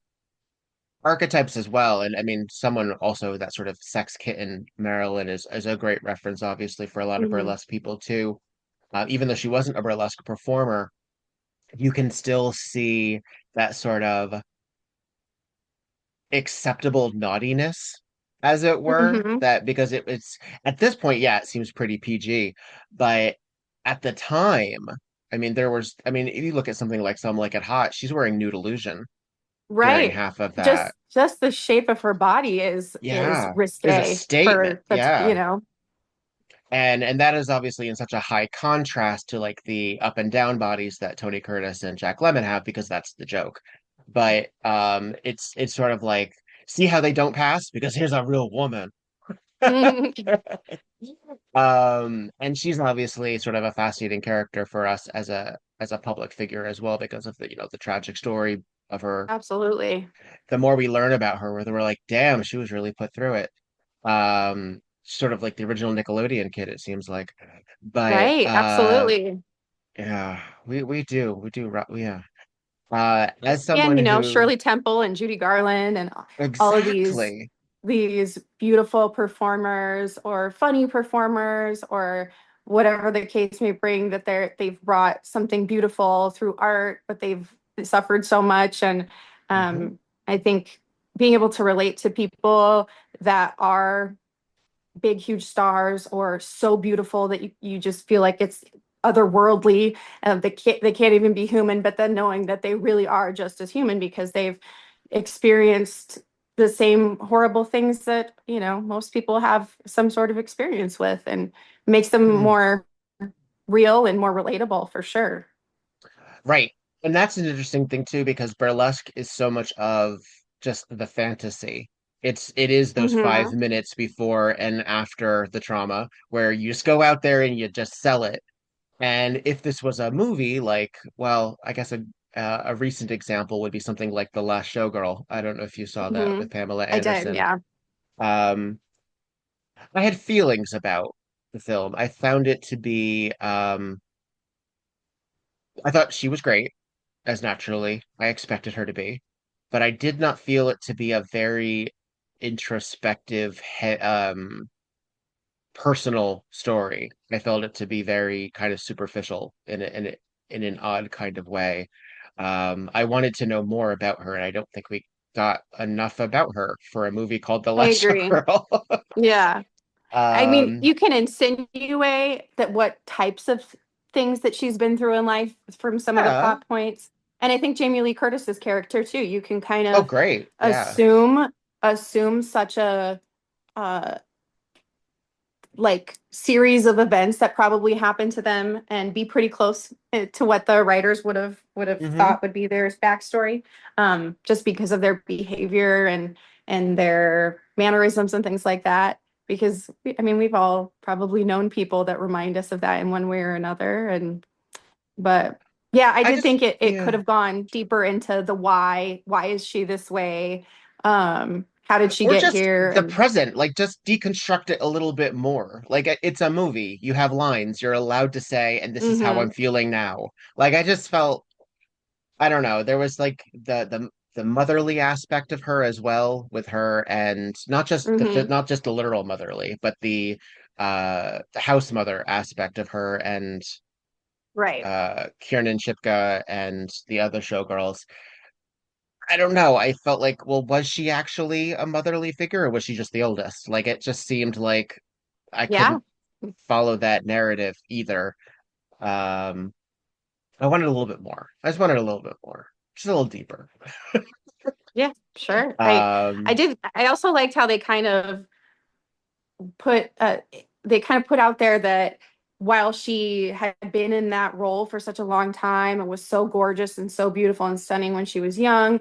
archetypes as well. And I mean, someone also that sort of sex kitten Marilyn is a great reference, obviously, for a lot of Mhm. burlesque people too. Even though she wasn't a burlesque performer, you can still see that sort of acceptable naughtiness, as it were. Mhm. That because it's at this point, yeah, it seems pretty PG, but at the time, I mean, I mean, if you look at something like Some Like It Hot, she's wearing nude illusion during Right. half of that. Just the shape of her body is Yeah, is a risque statement. for such, Yeah. And that is obviously in such a high contrast to like the up and down bodies that Tony Curtis and Jack Lemmon have because that's the joke. But it's sort of like see how they don't pass because here's a real woman. And she's obviously sort of a fascinating character for us as a public figure as well because of the the tragic story of her. Absolutely. The more we learn about her, where we're like, damn, she was really put through it. Sort of like the original Nickelodeon kid, it seems like. But Right. Absolutely. yeah, yeah. As And someone who Shirley Temple and Judy Garland and all of exactly. these beautiful performers or funny performers or whatever the case may bring that they've brought something beautiful through art, but they've suffered so much. And Mhm. I think being able to relate to people that are big, huge stars or so beautiful that you just feel like it's otherworldly, they can't even be human, but then knowing that they really are just as human because they've experienced the same horrible things that, most people have some sort of experience with, and makes them Mhm. more real and more relatable for sure. Right. And that's an interesting thing too, because burlesque is so much of just the fantasy. It is those Hmm. 5 minutes before and after the trauma where you just go out there and you just sell it. And if this was a movie, like, well, I guess a recent example would be something like The Last Showgirl. I don't know if you saw that Hmm. with Pamela I did, Anderson. yeah. Um, I had feelings about the film. I found it to be, I thought she was great, as naturally I expected her to be, but I did not feel it to be a very introspective, personal story. I felt it to be very kind of superficial in an odd kind of way. I wanted to know more about her, and I don't think we got enough about her for a movie called The I Last agree. Girl. Yeah. I mean, Um, you can insinuate that what types of things that she's been through in life from some of the yeah. plot points. And I think Jamie Lee Curtis's character too. You can kind Oh, of great. Yeah. assume assume such a uh like series of events that probably happened to them and be pretty close to what the writers would have Hmm. thought would be their backstory, just because of their behavior and their mannerisms and things like that. Because I mean, we've all probably known people that remind us of that in one way or another. And but yeah, I I did just, think it could yeah. have gone deeper into the why. Why is she this way? How did she Or get just here? the And present, like just deconstruct it a little bit more. Like it's a movie. You have lines you're allowed to say, and this is how I'm hmm. feeling now. Like I just felt, I don't know, there was like the motherly aspect of her as well with her, and Hmm. not just the literal motherly, but the house mother aspect of her and Right. Kiernan Shipka and the other showgirls. I don't know. I felt like, well, was she actually a motherly figure or was she just the oldest? Like it just seemed like I Yeah. couldn't follow that narrative either. Um, I wanted a little bit more. I just wanted a little bit more, just a little deeper. Yeah, sure. I Um, did. I also liked how put uh they kind of put out there that while she had been in that role for such a long time and was so gorgeous and so beautiful and stunning when she was young,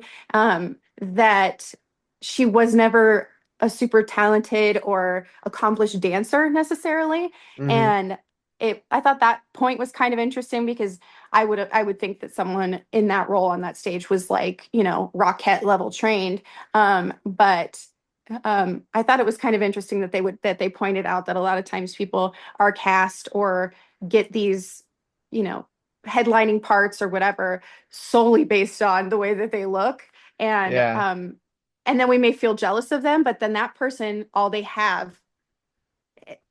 that she was never a super talented or accomplished dancer necessarily. mhm, And I thought that point was kind of interesting because I would think that someone in that role on that stage was like, Rockette level trained. But I thought it was kind of interesting that they pointed out that a lot of times people are cast or get these, you know, headlining parts or whatever solely based on the way that they look, and yeah. and then we may feel jealous of them, but then that person, all they have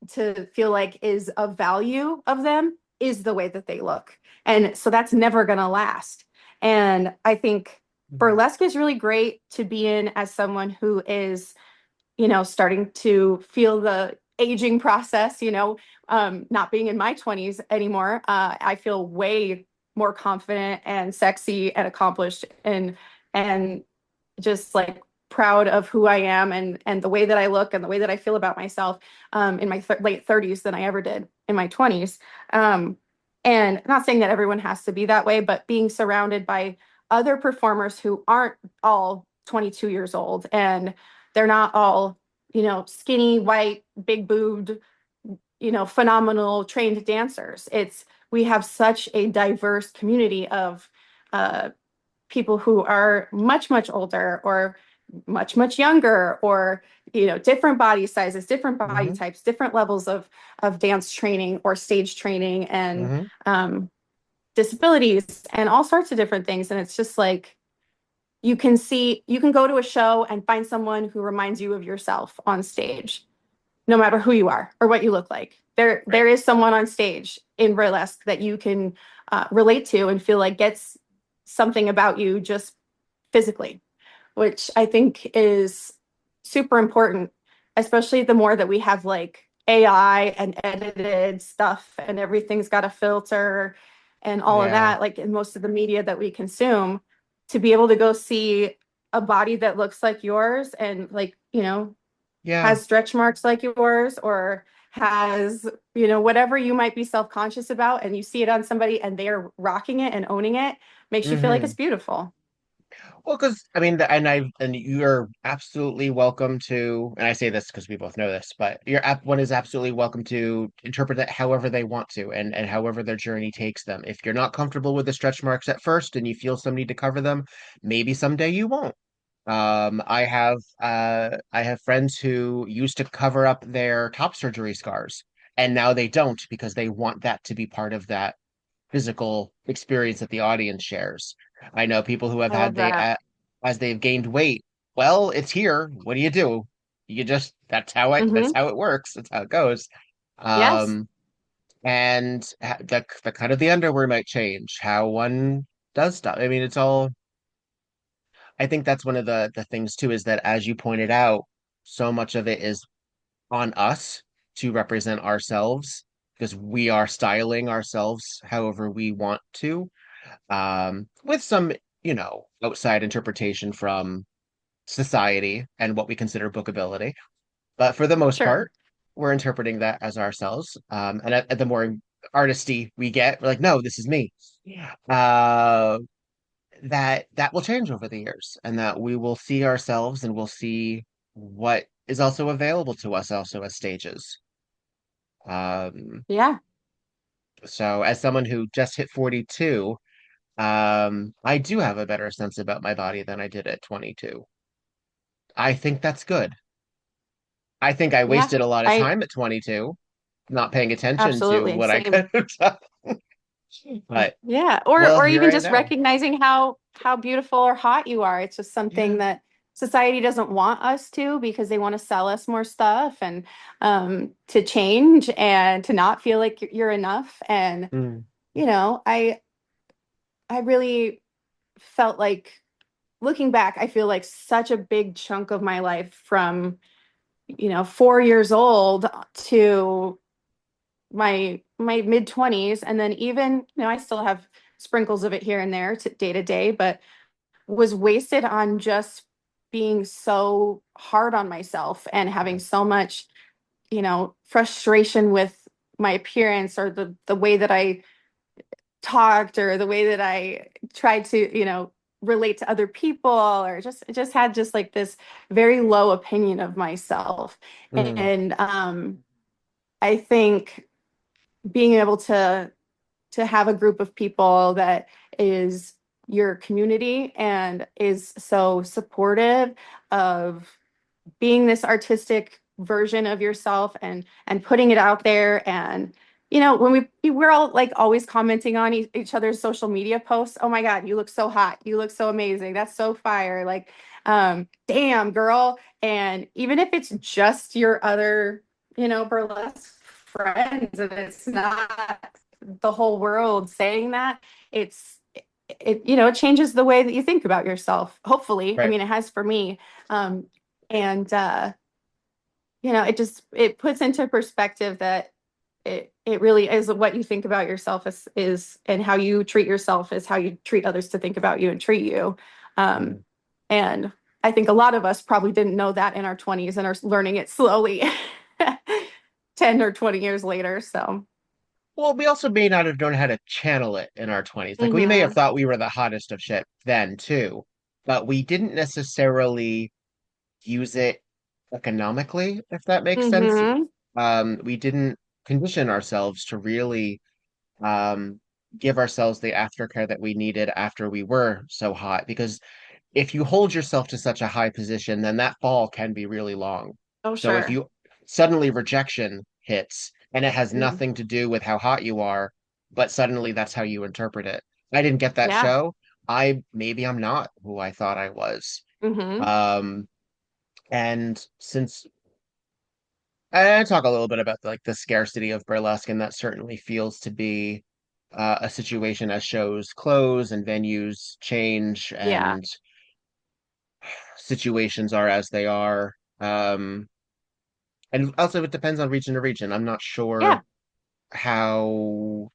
to feel like is of value of them is the way that they look, and so that's never going to last. And I think Mhm. burlesque is really great to be in as someone who is, starting to feel the aging process, not being in my 20s anymore. I feel way more confident and sexy and accomplished and just like proud of who I am and the way that I look and the way that I feel about myself, in my late 30s than I ever did in my 20s. And not saying that everyone has to be that way, but being surrounded by other performers who aren't all 22 years old, and they're not all, skinny, white, big boobed, phenomenal trained dancers. We have such a diverse community of uh, people who are much, much older or much, much younger, or, different body sizes, different body Mhm. types, different levels of dance training or stage training, and Mhm. disabilities and all sorts of different things. And it's just like, you can go to a show and find someone who reminds you of yourself on stage, no matter who you are or what you look like. There Right. is someone on stage in burlesque that you can relate to and feel like gets something about you just physically, which I think is super important, especially the more that we have like AI and edited stuff and everything's got a filter and all of Yeah. that, like in most of the media that we consume, to be able to go see a body that looks like yours and like, Yeah. has stretch marks like yours or has, whatever you might be self-conscious about and you see it on somebody and they're rocking it and owning it, makes you feel like Hmm. it's beautiful. Well, because I mean, and you're absolutely welcome to, and I say this because we both know this, but one is absolutely welcome to interpret it however they want to, and however their journey takes them. If you're not comfortable with the stretch marks at first, and you feel some need to cover them, maybe someday you won't. I have friends who used to cover up their top surgery scars, and now they don't because they want that to be part of that physical experience that the audience shares. I know people who have I love had that. as they've gained weight. Well, it's here. What do? You just that's Hmm. how it works. That's how it goes. Yes. Um, and the cut of the underwear might change. How one does stuff. I mean, it's all. I think that's one of the things too is that as you pointed out, so much of it is on us to represent ourselves because we are styling ourselves however we want to, with some, outside interpretation from society and what we consider bookability. But for the most Sure. part, we're interpreting that as ourselves. And at the more artisty we get, we're like, no, this is me. Yeah. That will change over the years, and that we will see ourselves and we'll see what is also available to us also as stages. Um, Yeah. so as someone who just hit 42, I do have a better sense about my body than I did at 22. I think that's good. I think I Yeah. wasted a lot of I time at 22 not paying attention to absolutely what I same. could have done. But Yeah. Or well, or here even I just know. recognizing how beautiful or hot you are. It's just something Yeah. that society doesn't want us to because they want to sell us more stuff and to change and to not feel like you're enough. And, Mm, I really felt like looking back, I feel like such a big chunk of my life from, 4 years old to my mid 20s, and then even, I still have sprinkles of it here and there day to day, but was wasted on just being so hard on myself and having yeah. so much, frustration with my appearance or the way that I talked or the way that I tried to, relate to other people, or just had just like this very low opinion of myself. Mm, And I think being able to have a group of people that is your community and is so supportive of being this artistic version of yourself and putting it out there. And when we're all like always commenting on each other's social media posts, oh my god, you look so hot, you look so amazing, that's so fire, like damn girl. And even if it's just your other burlesque friends and it's not the whole world saying that, it changes the way that you think about yourself, hopefully. I right. mean, it has for me. And it puts into perspective that it really is what you think about yourself is and how you treat yourself is how you treat others to think about you and treat you. Um, Mm. and I think a lot of us probably didn't know that in our 20s and are learning it slowly 10 or 20 years later. So, Well, we also may not have known how to channel it in our 20s. Like we may have hmm. thought we were the hottest of shit then too, but we didn't necessarily use it economically, if that makes sense. Hmm. We didn't condition ourselves to really um give ourselves the aftercare that we needed after we were so hot. Because if you hold yourself to such a high position, then that fall can be really long. Oh, So if sure. you suddenly rejection hits and it has Mhm. nothing to do with how hot you are, but suddenly that's how you interpret it. I didn't get that Yeah. show. Maybe I'm not who I thought I was. Hmm. Um, and since I talk a little bit about like the scarcity of burlesque, and that certainly feels to be a situation as shows close and venues change Yeah. and situations are as they are. Um, And also it depends on region to region. I'm not sure Yeah, how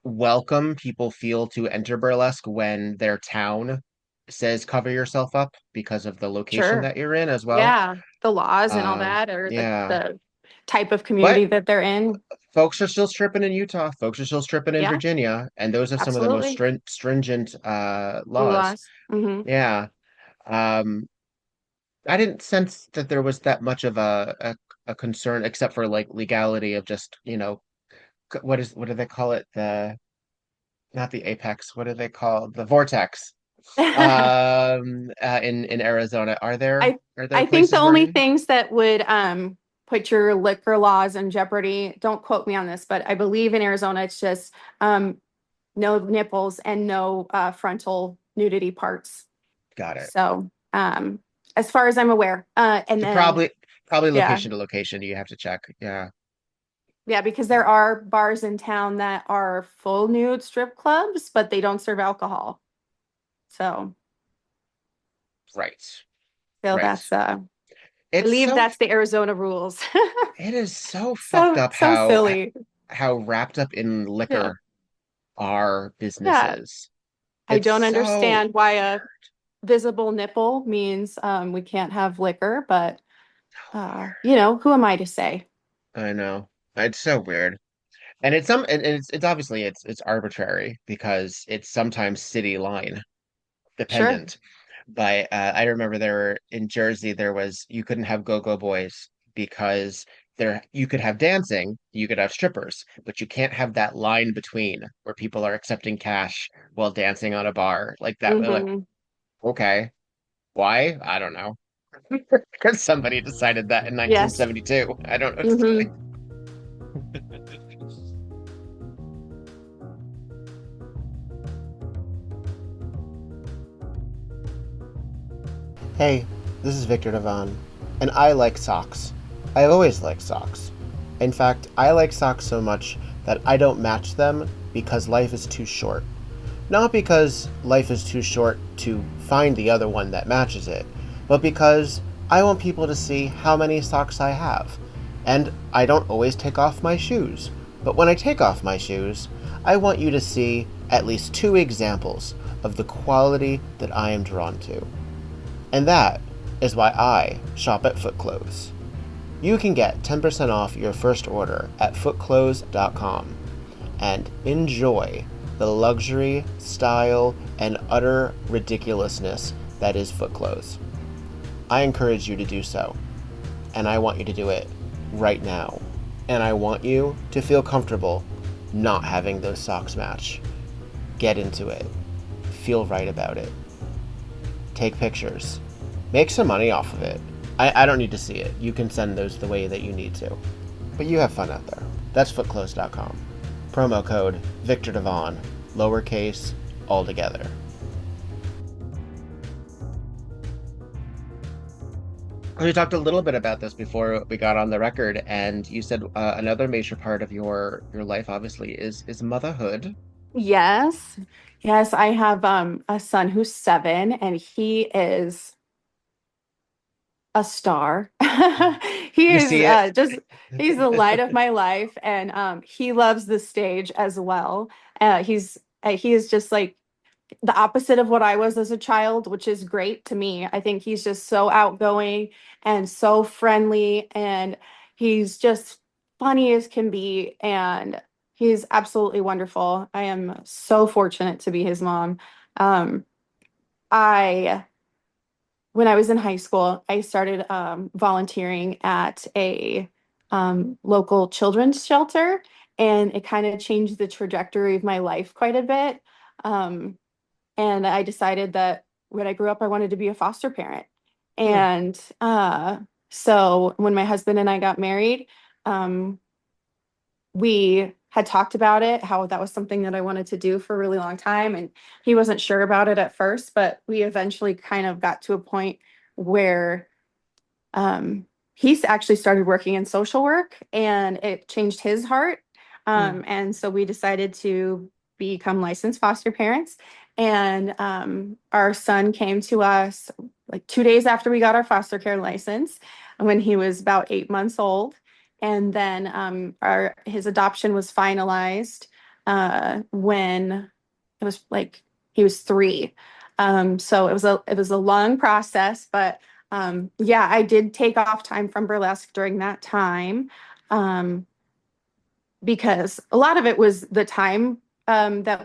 welcome people feel to enter burlesque when their town says cover yourself up because of the location sure. that you're in as well. Yeah, the laws and all that, or Yeah. the type of But community that they're in. folks are still stripping in Utah. Folks are still stripping in Yeah, Virginia, and those are some of the most absolutely. stringent laws. Laws. Hmm. Yeah. Um, I didn't sense that there was that much of a concern, except for like legality of just, what do they call it? The not the apex. What do they call the vortex? In Arizona, I are there I think the places where only you things that would put your liquor laws in jeopardy, don't quote me on this, but I believe in Arizona it's just um no nipples and no frontal nudity parts. got it? So as far as I'm aware. And So then probably yeah, location to location you have to check. Yeah, yeah, because there are bars in town that are full nude strip clubs, but they don't serve alcohol. So right, so right. that's It's believe so that's the Arizona rules. it is so fucked So up so silly. how wrapped up in Yeah. liquor our business Yeah. is. I It's don't so understand why a visible nipple means we can't have liquor, but who am I to say? I know. It's so weird. And it's obviously it's arbitrary because it's sometimes city line Sure. dependent. But I remember in Jersey there was you couldn't have go-go boys because there you could have dancing, you could have strippers, but you can't have that line between where people are accepting cash while dancing on a bar like that. We're like, Hmm. okay, why? I don't know. Because somebody decided that in Yes. 1972. I don't know what to Hmm. say. Hey, this is Victor Devonne, and I like socks. I've always liked socks. In fact, I like socks so much that I don't match them because life is too short. Not because life is too short to find the other one that matches it, but because I want people to see how many socks I have. And I don't always take off my shoes. But when I take off my shoes, I want you to see at least 2 examples of the quality that I am drawn to. And that is why I shop at Foot Clothes. You can get 10% off your first order at footclothes.com and enjoy the luxury, style, and utter ridiculousness that is Foot Clothes. I encourage you to do so, and I want you to do it right now. And I want you to feel comfortable not having those socks match. Get into it. Feel right about it. Take pictures. Make some money off of it. I don't need to see it. You can send those the way that you need to. But you have fun out there. That's footclothes.com. Promo code Victor Devonne, lowercase, all together. We talked a little bit about this before we got on the record, and you said another major part of your life, obviously, is motherhood. Yes. Yes, I have a son who's 7 and he is a star. He You is see it? just he's the light of my life and he loves the stage as well. He is just like the opposite of what I was as a child, which is great to me. I think he's just so outgoing and so friendly, and he's just funny as can be. And he's absolutely wonderful. I am so fortunate to be his mom. Um, I, when I was in high school, I started volunteering at a local children's shelter, and it kind of changed the trajectory of my life quite a bit. Um, and I decided that when I grew up, I wanted to be a foster parent. Hmm. And so when my husband and I got married, um, we had talked about it, how that was something that I wanted to do for a really long time. And he wasn't sure about it at first, but we eventually kind of got to a point where he's actually started working in social work and it changed his heart. Hmm. And so we decided to become licensed foster parents. And our son came to us like 2 days after we got our foster care license, when he was about 8 months old. And then his adoption was finalized when it was like he was 3. So it was a long process, but yeah, I did take off time from burlesque during that time, because a lot of it was the time that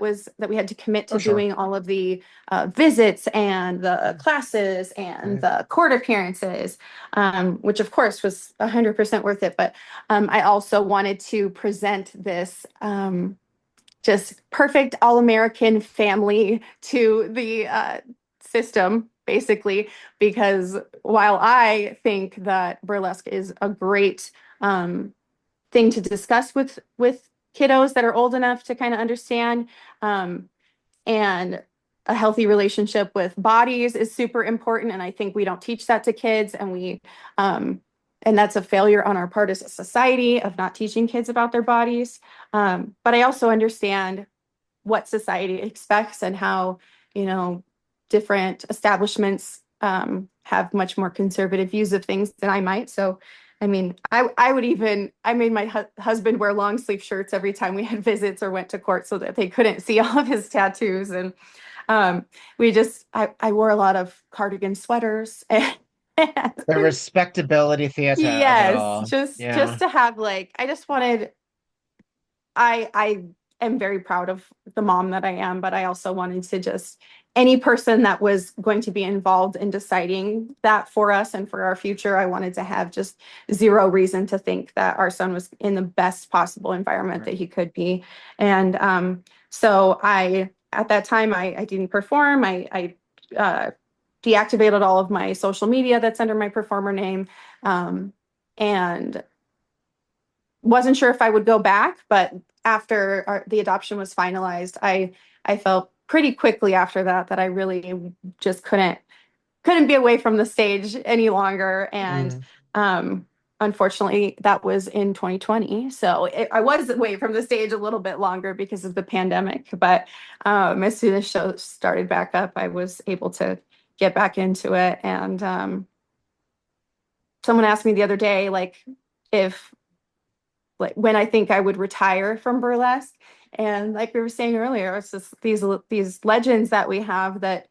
we had to commit to Oh, sure. doing all of the visits and the classes and Right. the court appearances, which of course was 100% worth it. But I also wanted to present this just perfect all-American family to the system, basically, because while I think that burlesque is a great thing to discuss with kiddos that are old enough to kind of understand, and a healthy relationship with bodies is super important, and I think we don't teach that to kids, and that's a failure on our part as a society of not teaching kids about their bodies. But I also understand what society expects and how, different establishments have much more conservative views of things than I might. So, I mean, I made my husband wear long sleeve shirts every time we had visits or went to court so that they couldn't see all of his tattoos. And I wore a lot of cardigan sweaters and The respectability theater of it yes, all. just Yeah. to have like, I just wanted, I am very proud of the mom that I am, but I also wanted to just any person that was going to be involved in deciding that for us and for our future, I wanted to have just zero reason to think that our son was in the best possible environment that he could be. And so at that time, I didn't perform. I deactivated all of my social media that's under my performer name. And wasn't sure if I would go back, but after the adoption was finalized, I felt pretty quickly after that I really just couldn't be away from the stage any longer. And Mm. unfortunately, that was in 2020. So I was away from the stage a little bit longer because of the pandemic. But as soon as show started back up, I was able to get back into it. And someone asked me the other day, if like when I think I would retire from burlesque. And like we were saying earlier, it's just these legends that we have that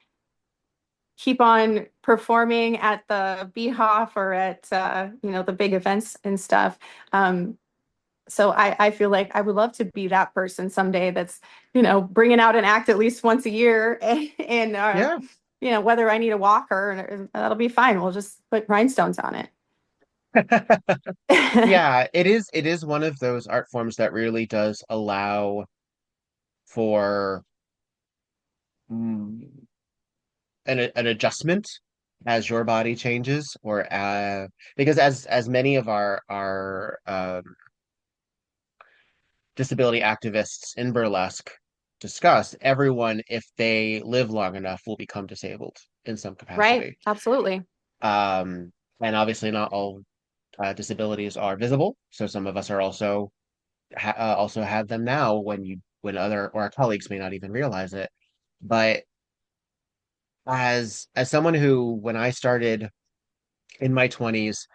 keep on performing at the Beehoff or at the big events and stuff. So I feel like I would love to be that person someday that's bringing out an act at least once a year, and Yeah. whether I need a walker, that'll be fine. We'll just put rhinestones on it. Yeah, it is one of those art forms that really does allow for mm, an adjustment as your body changes, or because as many of our disability activists in burlesque discuss, everyone, if they live long enough, will become disabled in some Right, capacity. absolutely. Um, and obviously not all disabilities are visible. So some of us are also have them now when other or our colleagues may not even realize it. But as someone who, when I started in my 20s,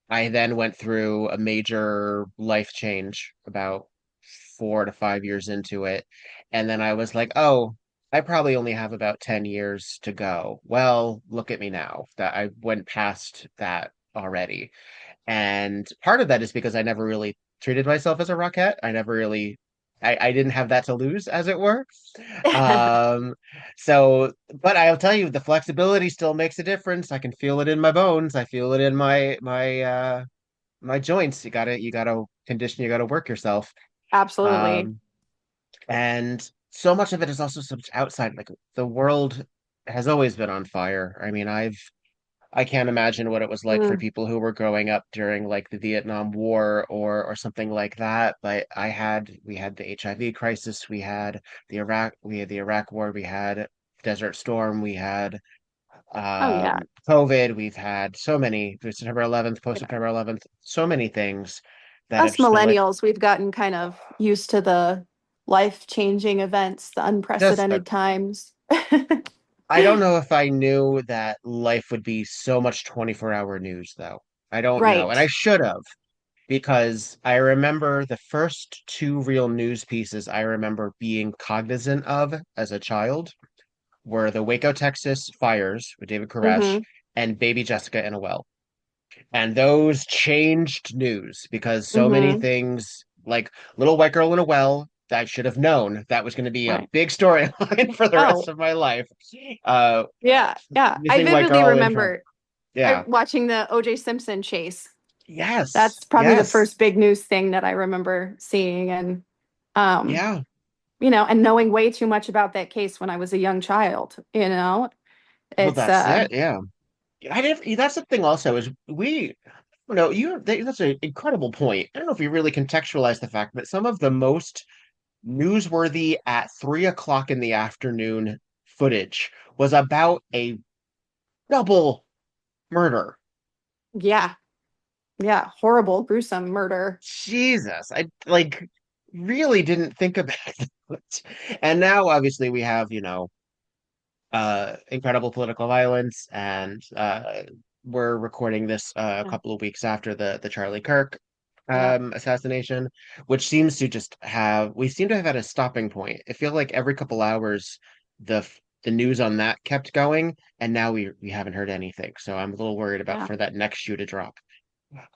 I then went through a major life change about 4 to 5 years into it. And then I was like, oh, I probably only have about 10 years to go. Well, look at me now that I went past that already. And part of that is because I never really treated myself as a rockette. I didn't have that to lose, as it were. Um, but I'll tell you, the flexibility still makes a difference. I can feel it in my bones. I feel it in my joints. You gotta condition, you gotta work yourself. Absolutely. Um, and so much of it is also so much outside. Like the world has always been on fire. I mean, I can't imagine what it was like for Mm. people who were growing up during like the Vietnam War or something like that. But we had the HIV crisis, we had the Iraq War, we had Desert Storm, we had Oh yeah. COVID, we've had so many September 11th, post September 11th, so many things that have Us just been like, millennials, we've gotten kind of used to the life-changing events, the Just unprecedented times. I don't know if I knew that life would be so much 24-hour news, though. I don't know. And I Right. should have, because I remember the first two real news pieces I remember being cognizant of as a child were the Waco, Texas fires with David Koresh Mm-hmm. and baby Jessica in a well. And those changed news because so many Mm-hmm. things, like little white girl in a well, I should have known that was going to be a Right. big storyline for the rest Oh, of my life. Uh, yeah, yeah. I Missing white vividly girl in Trump. remember Yeah. watching the O.J. Simpson chase. Yes. That's probably the Yes. first big news thing that I remember seeing, and um, Yeah. and knowing way too much about that case when I was a young child. Well, It's that's it. Yeah. I didn't. That's the thing. Also, is that's an incredible point. I don't know if you really contextualize the fact that some of the most newsworthy at 3 o'clock in the afternoon footage was about a double murder. yeah, yeah, horrible, gruesome murder. Jesus, I like really didn't think about it. And now, obviously, we have incredible political violence, and we're recording this a Yeah, couple of weeks after the Charlie Kirk yeah, assassination, which seems to just have we seem to have had a stopping point. I feel like every couple hours the news on that kept going, and now we haven't heard anything. So I'm a little worried about yeah. for that next shoe to drop.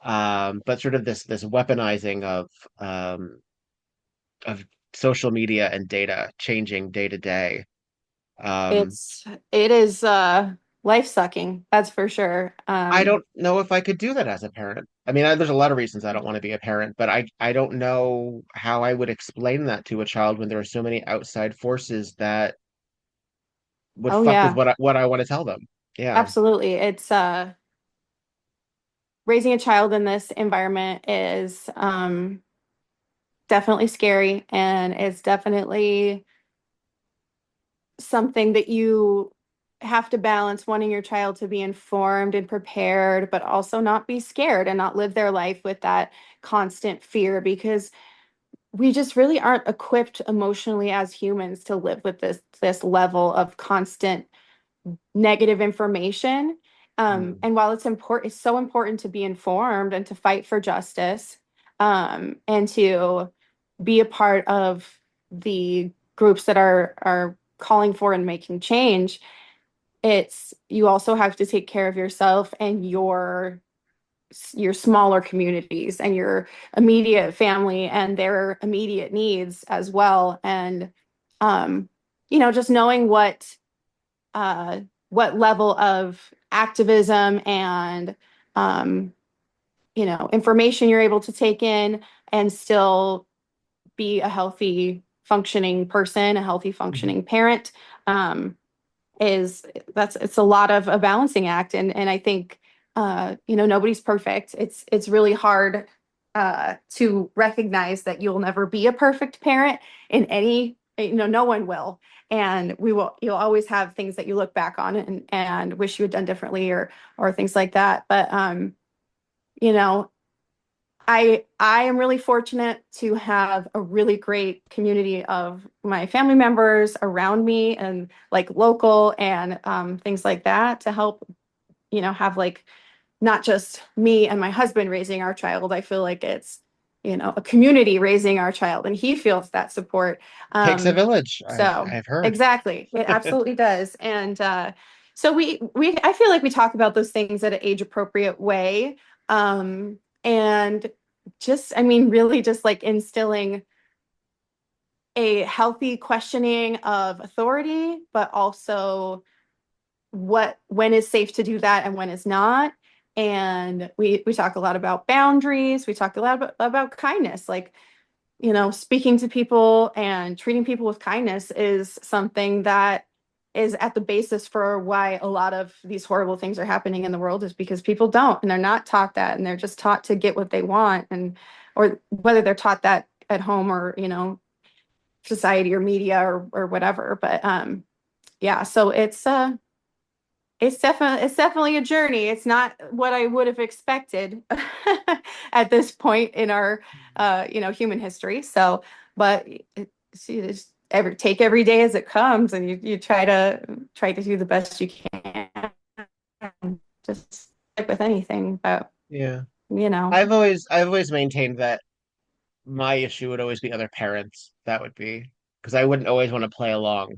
But sort of this weaponizing um of social media and data changing day to day. Um, It is life sucking, that's for sure. I don't know if I could do that as a parent. I mean, there's a lot of reasons I don't want to be a parent, but I don't know how I would explain that to a child when there are so many outside forces that would Oh fuck with yeah, what I want to tell them. Yeah. absolutely. It's raising a child in this environment is definitely scary, and it's definitely something that you have to balance, wanting your child to be informed and prepared, but also not be scared and not live their life with that constant fear, because we just really aren't equipped emotionally as humans to live with this level of constant negative information. Mm. And while it's so important to be informed and to fight for justice, and to be a part of the groups that are calling for and making change, it's you also have to take care of yourself and your smaller communities and your immediate family and their immediate needs as well. And just knowing uh, what level of activism and um, information you're able to take in and still be a healthy functioning person, a healthy Mhm. functioning parent, um, is it's a lot of a balancing act. And I think nobody's perfect. It's really hard to recognize that you'll never be a perfect parent in any, no one will. And you'll always have things that you look back on and wish you had done differently, or things like that. But you know, I am really fortunate to have a really great community of my family members around me, and like local and things like that, to help have like not just me and my husband raising our child. I feel like it's a community raising our child, and he feels that support. Takes a Um, village, so I've heard. exactly, it absolutely does. And so we I feel like we talk about those things at an age appropriate way. And just, I mean, really just like instilling a healthy questioning of authority, but also when is safe to do that and when is not. And we talk a lot about boundaries. We talk a lot about kindness. Like, speaking to people and treating people with kindness is something that is at the basis for why a lot of these horrible things are happening in the world, is because people don't, and they're not taught that, and they're just taught to get what they want. And or whether they're taught that at home, or society or media, or whatever. But yeah, so it's definitely a journey. It's not what I would have expected at this point in our human history. So, but you just take every day as it comes, and you try to do the best you can, just like with anything. But Yeah. you know, I've always maintained that my issue would always be other parents. That would be because I wouldn't always want to play along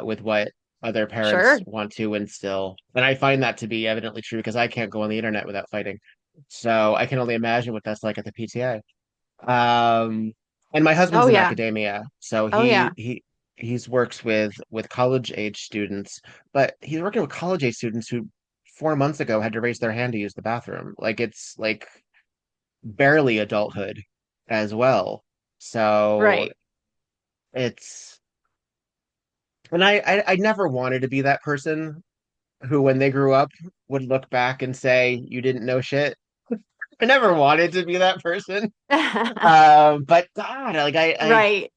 with what other parents sure. want to instill. And I find that to be evidently true because I can't go on the internet without fighting. So I can only imagine what that's like at the PTA. And my husband's Oh in yeah. academia, so Oh yeah. he's works with college age students, but he's working with college age students who 4 months ago had to raise their hand to use the bathroom. Like it's like barely adulthood as well. So Right. it's and I never wanted to be that person who, when they grew up, would look back and say, "You didn't know shit." I never wanted to be that person. But God, like Right.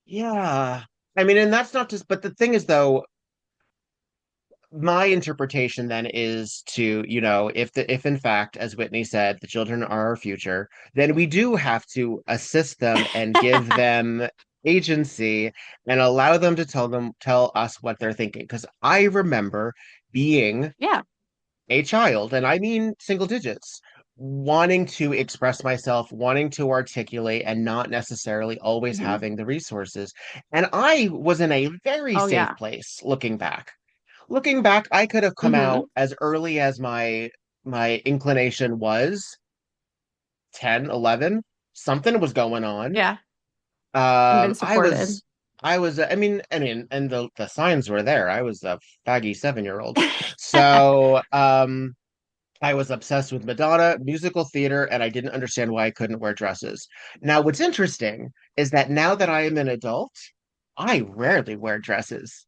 yeah. I mean, and that's not just, but the thing is, though, my interpretation then is to, if in fact, as Whitney said, the children are our future, then we do have to assist them and give them agency and allow them to tell us what they're thinking. Because I remember being Yeah. a child, and I mean single digits, wanting to express myself, wanting to articulate, and not necessarily always Hmm. having the resources. And I was in a very Oh safe yeah. place looking back. Looking back, I could have come Hmm. out as early as my inclination was 10, 11. Something was going on. Yeah. And Um, been I supported. was I mean, and the signs were there. I was a faggy 7-year-old. So, I was obsessed with Madonna, musical theater, and I didn't understand why I couldn't wear dresses. Now, what's interesting is that now that I am an adult, I rarely wear dresses.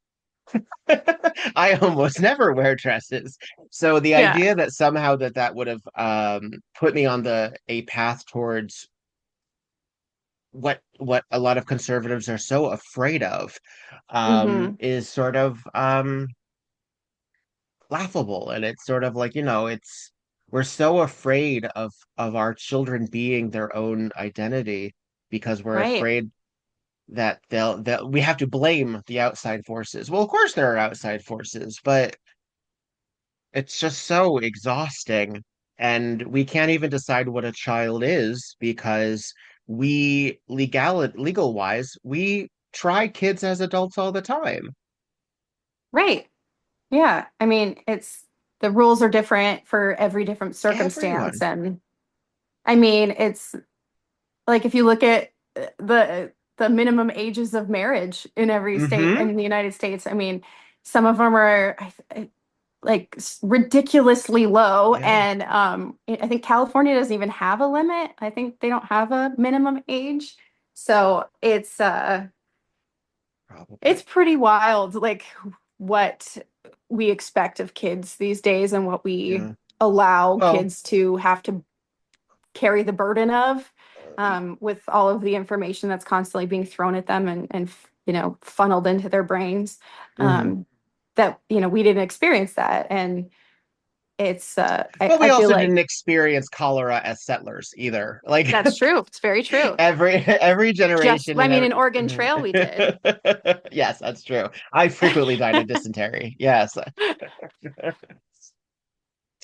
I almost never wear dresses. So the Yeah. idea that somehow that would have put me on the a path towards what a lot of conservatives are so afraid of Hmm. is sort of laughable. And it's sort of like, it's we're so afraid of our children being their own identity because we're Right. afraid that that we have to blame the outside forces. Well, of course there are outside forces, but it's just so exhausting. And we can't even decide what a child is because legal wise, we try kids as adults all the time. Right. Yeah. I mean, the rules are different for every different circumstance. Everyone. And I mean, it's like if you look at the minimum ages of marriage in every state Mm-hmm. in the United States, I mean, some of them are like ridiculously low. Yeah, And I think California doesn't even have a limit. I think they don't have a minimum age. So it's probably. pretty wild, like what we expect of kids these days and what we Yeah. allow Well, kids to have to carry the burden of, with all of the information that's constantly being thrown at them and funneled into their brains. mhm. That we didn't experience that, and it's But we I feel also like didn't experience cholera as settlers either. Like that's true. It's very true. every Just generation I and mean, every in Oregon Trail, we did. yes, that's true. I frequently died of dysentery. Yes.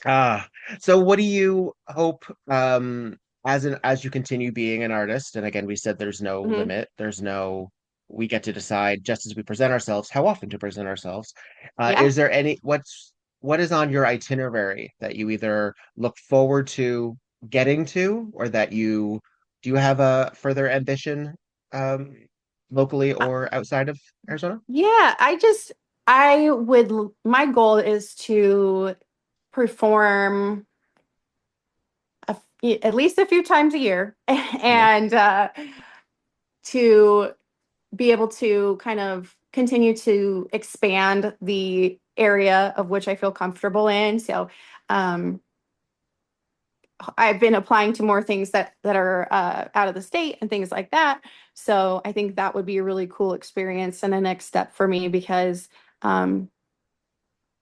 Ah, so what do you hope as you continue being an artist? And again, we said there's no Mhm. limit. We get to decide just as we present ourselves, how often to present ourselves. Yeah. Is there what is on your itinerary that you either look forward to getting to or that you do you have a further ambition um locally or outside of Arizona? Yeah, my goal is to perform at least a few times a year Yeah. and to be able to kind of continue to expand the area of which I feel comfortable in. So, um, I've been applying to more things that are out of the state and things like that. So I think that would be a really cool experience and a next step for me because um,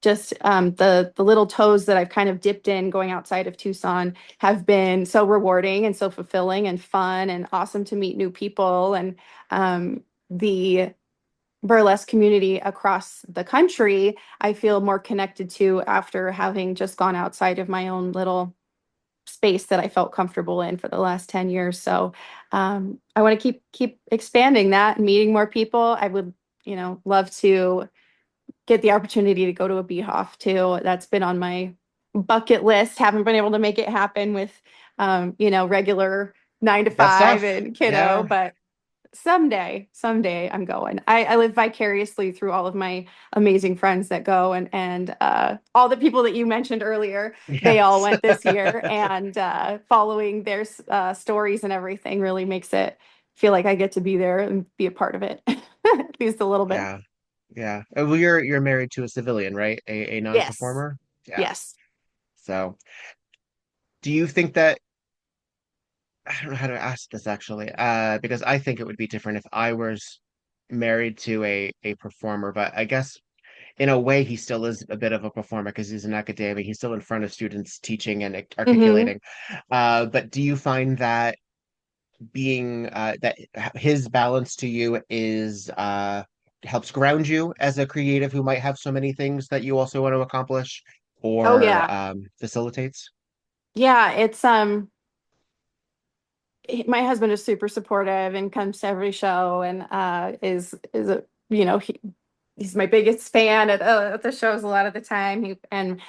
just the little toes that I've kind of dipped in going outside of Tucson have been so rewarding and so fulfilling and fun and awesome to meet new people. And the burlesque community across the country, I feel more connected to after having just gone outside of my own little space that I felt comfortable in for the last 10 years. So I want to keep expanding that and meeting more people. I would, love to get the opportunity to go to a BHOF too. That's been on my bucket list. Haven't been able to make it happen with, regular 9 to That's 5 tough. and kiddo, Yeah. but someday I'm going. I live vicariously through all of my amazing friends that go, and all the people that you mentioned earlier, they all Yes. went this year, and following their stories and everything really makes it feel like I get to be there and be a part of it, at least a little bit. Yeah. Yeah. Well, you're married to a civilian, right? A Yes. non-performer? Yeah. Yes. So, do you think that I don't know how to ask this actually, because I think it would be different if I was married to a performer, but I guess in a way he still is a bit of a performer because he's an academic. He's still in front of students teaching and Hmm. articulating. But do you find that being that his balance to you is helps ground you as a creative who might have so many things that you also want to accomplish, Oh or yeah. facilitates? Yeah, it's my husband is super supportive and comes to every show and is a he's my biggest fan at the shows a lot of the time. And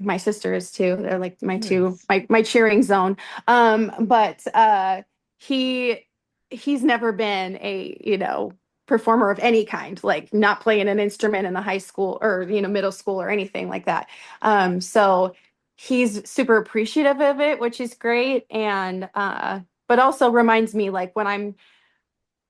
my sister is too. They're like my two Nice. my cheering zone. But he he's never been a performer of any kind, like not playing an instrument in the high school or middle school or anything like that. So he's super appreciative of it, which is great. And but also reminds me like when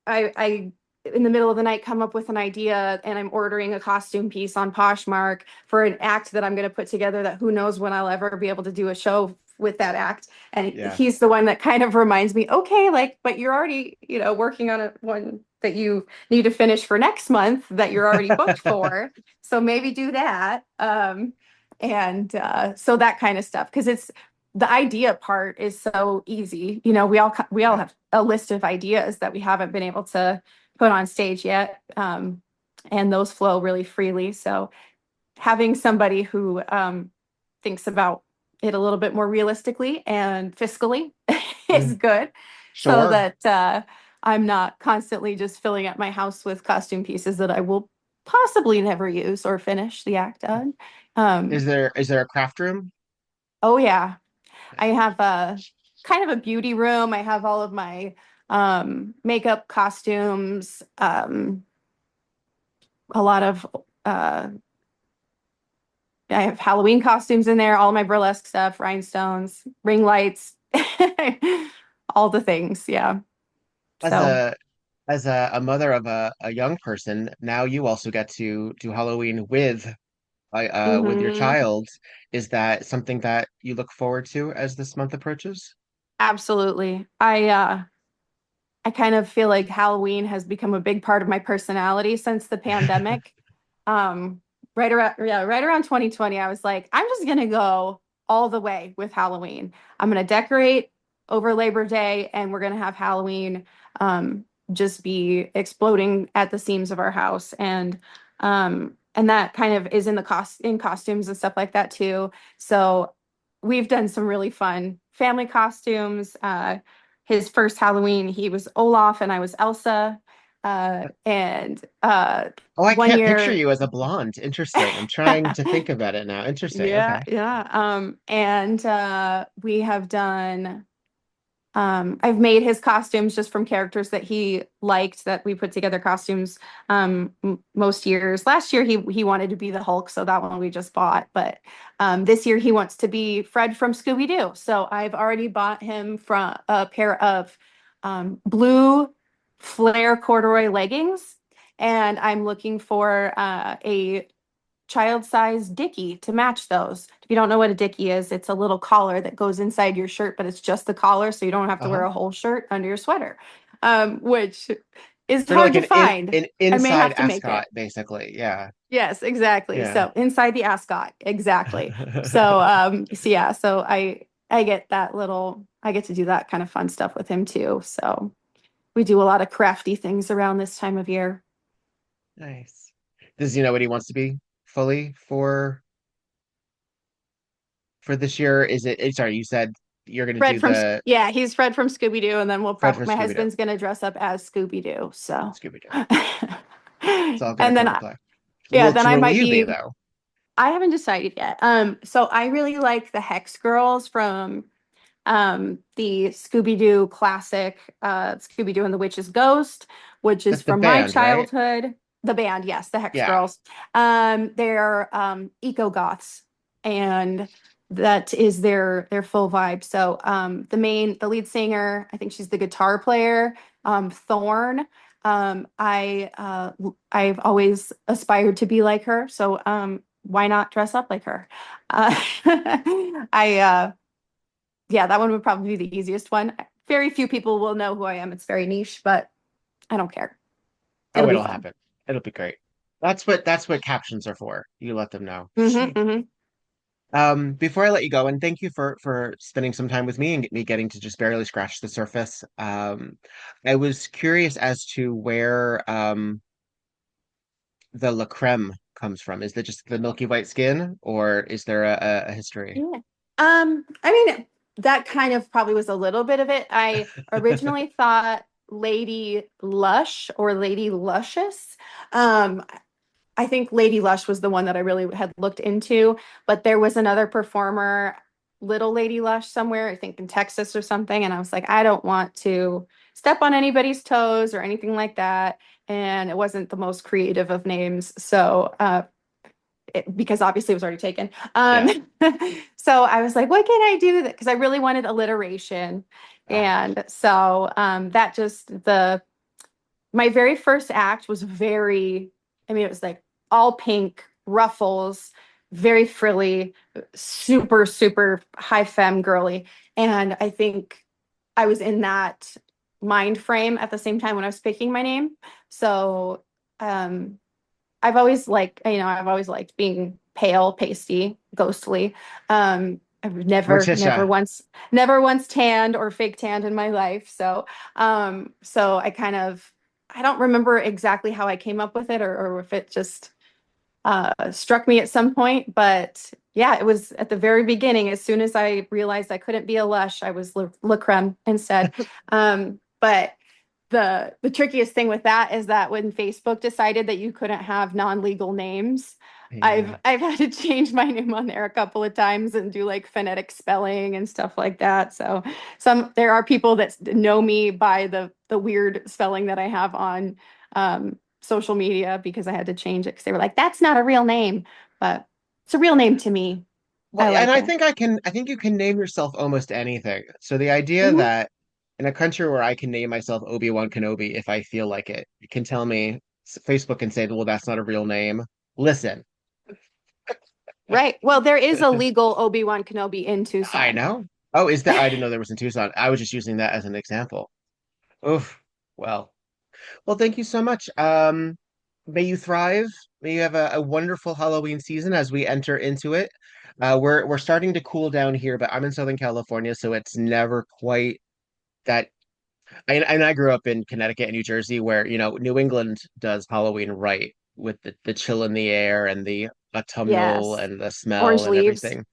I in the middle of the night come up with an idea and I'm ordering a costume piece on Poshmark for an act that I'm going to put together that who knows when I'll ever be able to do a show with that act. And Yeah. he's the one that kind of reminds me, okay, like, but you're already, working on one that you need to finish for next month that you're already booked for. So maybe do that. And so that kind of stuff, because it's the idea part is so easy. We all Yeah. have a list of ideas that we haven't been able to put on stage yet. And those flow really freely. So having somebody who thinks about it a little bit more realistically and fiscally is Mm, good so sure. that I'm not constantly just filling up my house with costume pieces that I will possibly never use or finish the act on. Um, Is there a craft room? oh, yeah. I Nice. have a kind of a beauty room. I have all of my makeup costumes, a lot of uh, I have Halloween costumes in there, all my burlesque stuff, rhinestones, ring lights, all the things. Yeah. As So, a mother of a young person, now you also get to do Halloween with your mhm, child. Is that something that you look forward to as this month approaches? absolutely. I kind of feel like Halloween has become a big part of my personality since the pandemic. Um, right around 2020, I was like, I'm just gonna go all the way with Halloween. I'm gonna decorate over Labor Day, and we're gonna have Halloween just be exploding at the seams of our house, and that kind of is in in costumes and stuff like that too. So we've done some really fun family costumes. His first Halloween, he was Olaf and I was Elsa. And Oh, I one can't picture year, you as a blonde. Interesting. I'm trying to think about it now. Interesting. yeah, Okay. yeah. And we have done I've made his costumes just from characters that he liked that we put together costumes most years. Last year he wanted to be the Hulk, so that one we just bought. But this year he wants to be Fred from Scooby-Doo. So I've already bought him from a pair of blue flare corduroy leggings, and I'm looking for a child-sized dickie to match those. If you don't know what a dickie is, it's a little collar that goes inside your shirt, but it's just the collar, so you don't have to wear Uh-huh. a whole shirt under your sweater. Which is Sort of hard like to find. an I may inside have to make it. ascot, basically. Yeah. Yes, exactly. Yeah. So inside the ascot, exactly. So yeah, so I get that little, I get to do that kind of fun stuff with him too. So we do a lot of crafty things around this time of year. Nice. Does he know what he wants to be fully for this year? Is it, sorry, you said you're gonna do the Yeah, he's Fred from Scooby-Doo, and then Fred for my Scooby-Doo. husband's gonna dress up as Scooby-Doo. So Scooby-Doo. It's all gonna and then come to play. yeah, then I Will might you be be, though? I haven't decided yet. So I really like the Hex Girls from the Scooby-Doo classic, Scooby-Doo and the Witch's Ghost, which is That's the from my band, right? childhood. The band, yes, the Hex Yeah. Girls. They're eco goths, and that is their full vibe. So the lead singer, I think she's the guitar player, Thorn. I've always aspired to be like her, so why not dress up like her? I Yeah, that one would probably be the easiest one. Very few people will know who I am. It's very niche, but I don't care. Oh, It'll be it'll fun. happen. It'll be great. That's what captions are for. You let them know. Hmm. Before I let you go, and thank you for spending some time with me and me getting to just barely scratch the surface. I was curious as to where the La Creme comes from. Is that just the milky white skin, or is there a history? Yeah. I mean, that kind of probably was a little bit of it. I originally thought Lady Lush or Lady Luscious. Um, I think Lady Lush was the one that I really had looked into, but there was another performer, Little Lady Lush, somewhere, I think in Texas or something. And I was like, I don't want to step on anybody's toes or anything like that. And it wasn't the most creative of names. So, because obviously it was already taken. Yeah. So I was like, what can I do? Because I really wanted alliteration. Ah, And so that just my very first act was it was like all pink, ruffles, very frilly, super, super high femme girly. And I think I was in that mind frame at the same time when I was picking my name. So I've always liked being pale, pasty, ghostly. I've Morticia. never once tanned or fake tanned in my life. So I don't remember exactly how I came up with it or if it just struck me at some point. But yeah, it was at the very beginning. As soon as I realized I couldn't be a Lush, I was La Creme instead. But the trickiest thing with that is that when Facebook decided that you couldn't have non-legal names, Yeah. I've had to change my name on there a couple of times and do like phonetic spelling and stuff like that. So there are people that know me by the weird spelling that I have on social media because I had to change it because they were like, that's not a real name, but it's a real name to me. Well, I and like it. I think you can name yourself almost anything. So the idea Mhm. that in a country where I can name myself Obi-Wan Kenobi if I feel like it, you can tell me Facebook can say, well, that's not a real name. Listen, Right. Well, there is a legal Obi-Wan Kenobi in I Tucson. know. Oh, is that? I didn't know there was in Tucson. I was just using that as an example. Oof. Well, well, thank you so much. May you thrive. May you have a wonderful Halloween season as we enter into it. We're starting to cool down here, but I'm in Southern California, so it's never quite that. And I grew up in Connecticut and New Jersey, where New England does Halloween right with the chill in the air and the autumnal Yes. and the smell Orange and leaves. everything.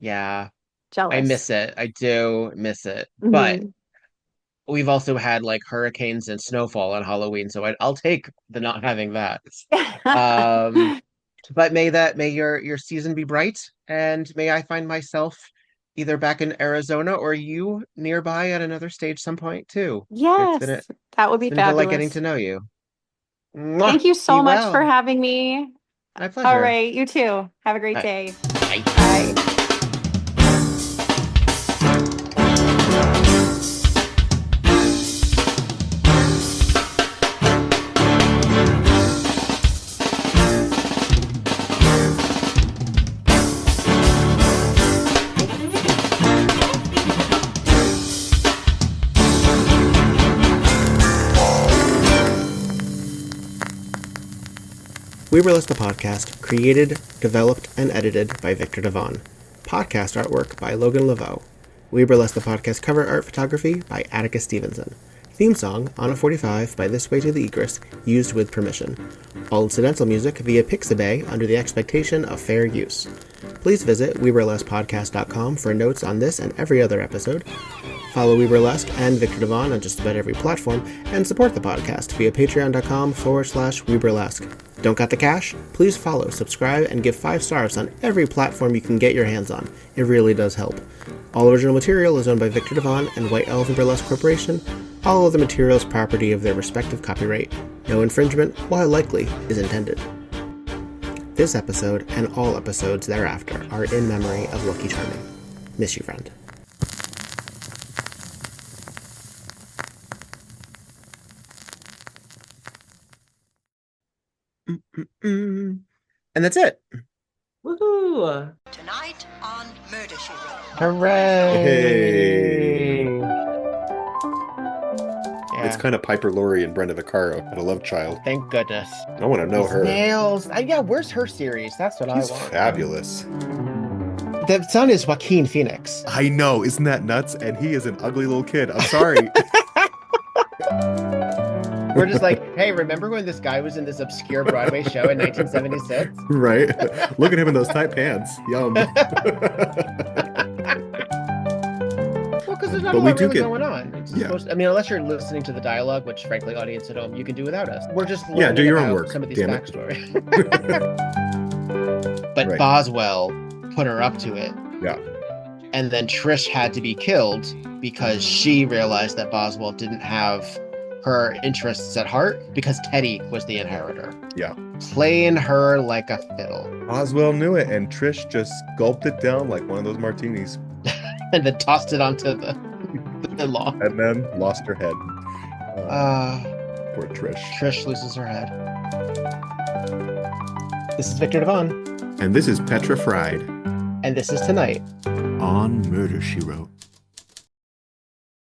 Yeah, I Jealous. miss it. I do miss it. But Hmm. we've also had like hurricanes and snowfall on Halloween, so I'll take the not having that. Um, but may your season be bright, and may I find myself either back in Arizona or you nearby at another stage some point too. Yes, that would It's be been a delight getting to fabulous. know you. Mwah! Thank you Be so much for well. having me. My All pleasure. right, you too. Have a great All right. day. Bye. Bye. WEBurlesque the podcast, created, developed, and edited by Viktor Devonne. Podcast artwork by Logan Laveau. WEBurlesque the podcast cover art photography by Atticus Stevenson. Theme song, On a 45 by This Way to the Egress, used with permission. All incidental music via Pixabay under the expectation of fair use. Please visit WeBurlesquePodcast.com for notes on this and every other episode. Follow WeBurlesque and Viktor Devonne on just about every platform, and support the podcast via patreon.com/WeBurlesque. Don't got the cash? Please follow, subscribe, and give 5 stars on every platform you can get your hands on. It really does help. All original material is owned by Viktor Devonne and White Elephant Burlesque Corporation. All other materials property of their respective copyright. No infringement, while likely, is intended. This episode and all episodes thereafter are in memory of Lucky Charming. Miss you, friend. And that's it. Woohoo! Tonight on Murder, She Wrote. Hooray! Hey. Yeah. It's kind of Piper Laurie and Brenda Vaccaro at A Love Child. Thank goodness. I want to know her. Nails. Yeah, where's her series? That's what She's I want. fabulous. The son is Joaquin Phoenix. I know. Isn't that nuts? And he is an ugly little kid. I'm sorry. We're just like, hey, remember when this guy was in this obscure Broadway show in 1976? Right? Look at him in those tight pants. Yum. Well, because there's not But a we lot do really get- going on. It's Yeah. supposed I mean, unless you're listening to the dialogue, which frankly, audience at home, you can do without us. We're just Yeah, do learning your own about work, some of these damn it. backstory. But Right. Boswell put her up to it. Yeah. And then Trish had to be killed because she realized that Boswell didn't have her interests at heart because Teddy was the inheritor. Yeah. Playing her like a fiddle. Oswald knew it, and Trish just gulped it down like one of those martinis. And then tossed it onto the law. And then lost her head. Poor Trish. Trish loses her head. This is Viktor Devonne. And this is Petra Fried And this is Tonight on Murder, She Wrote.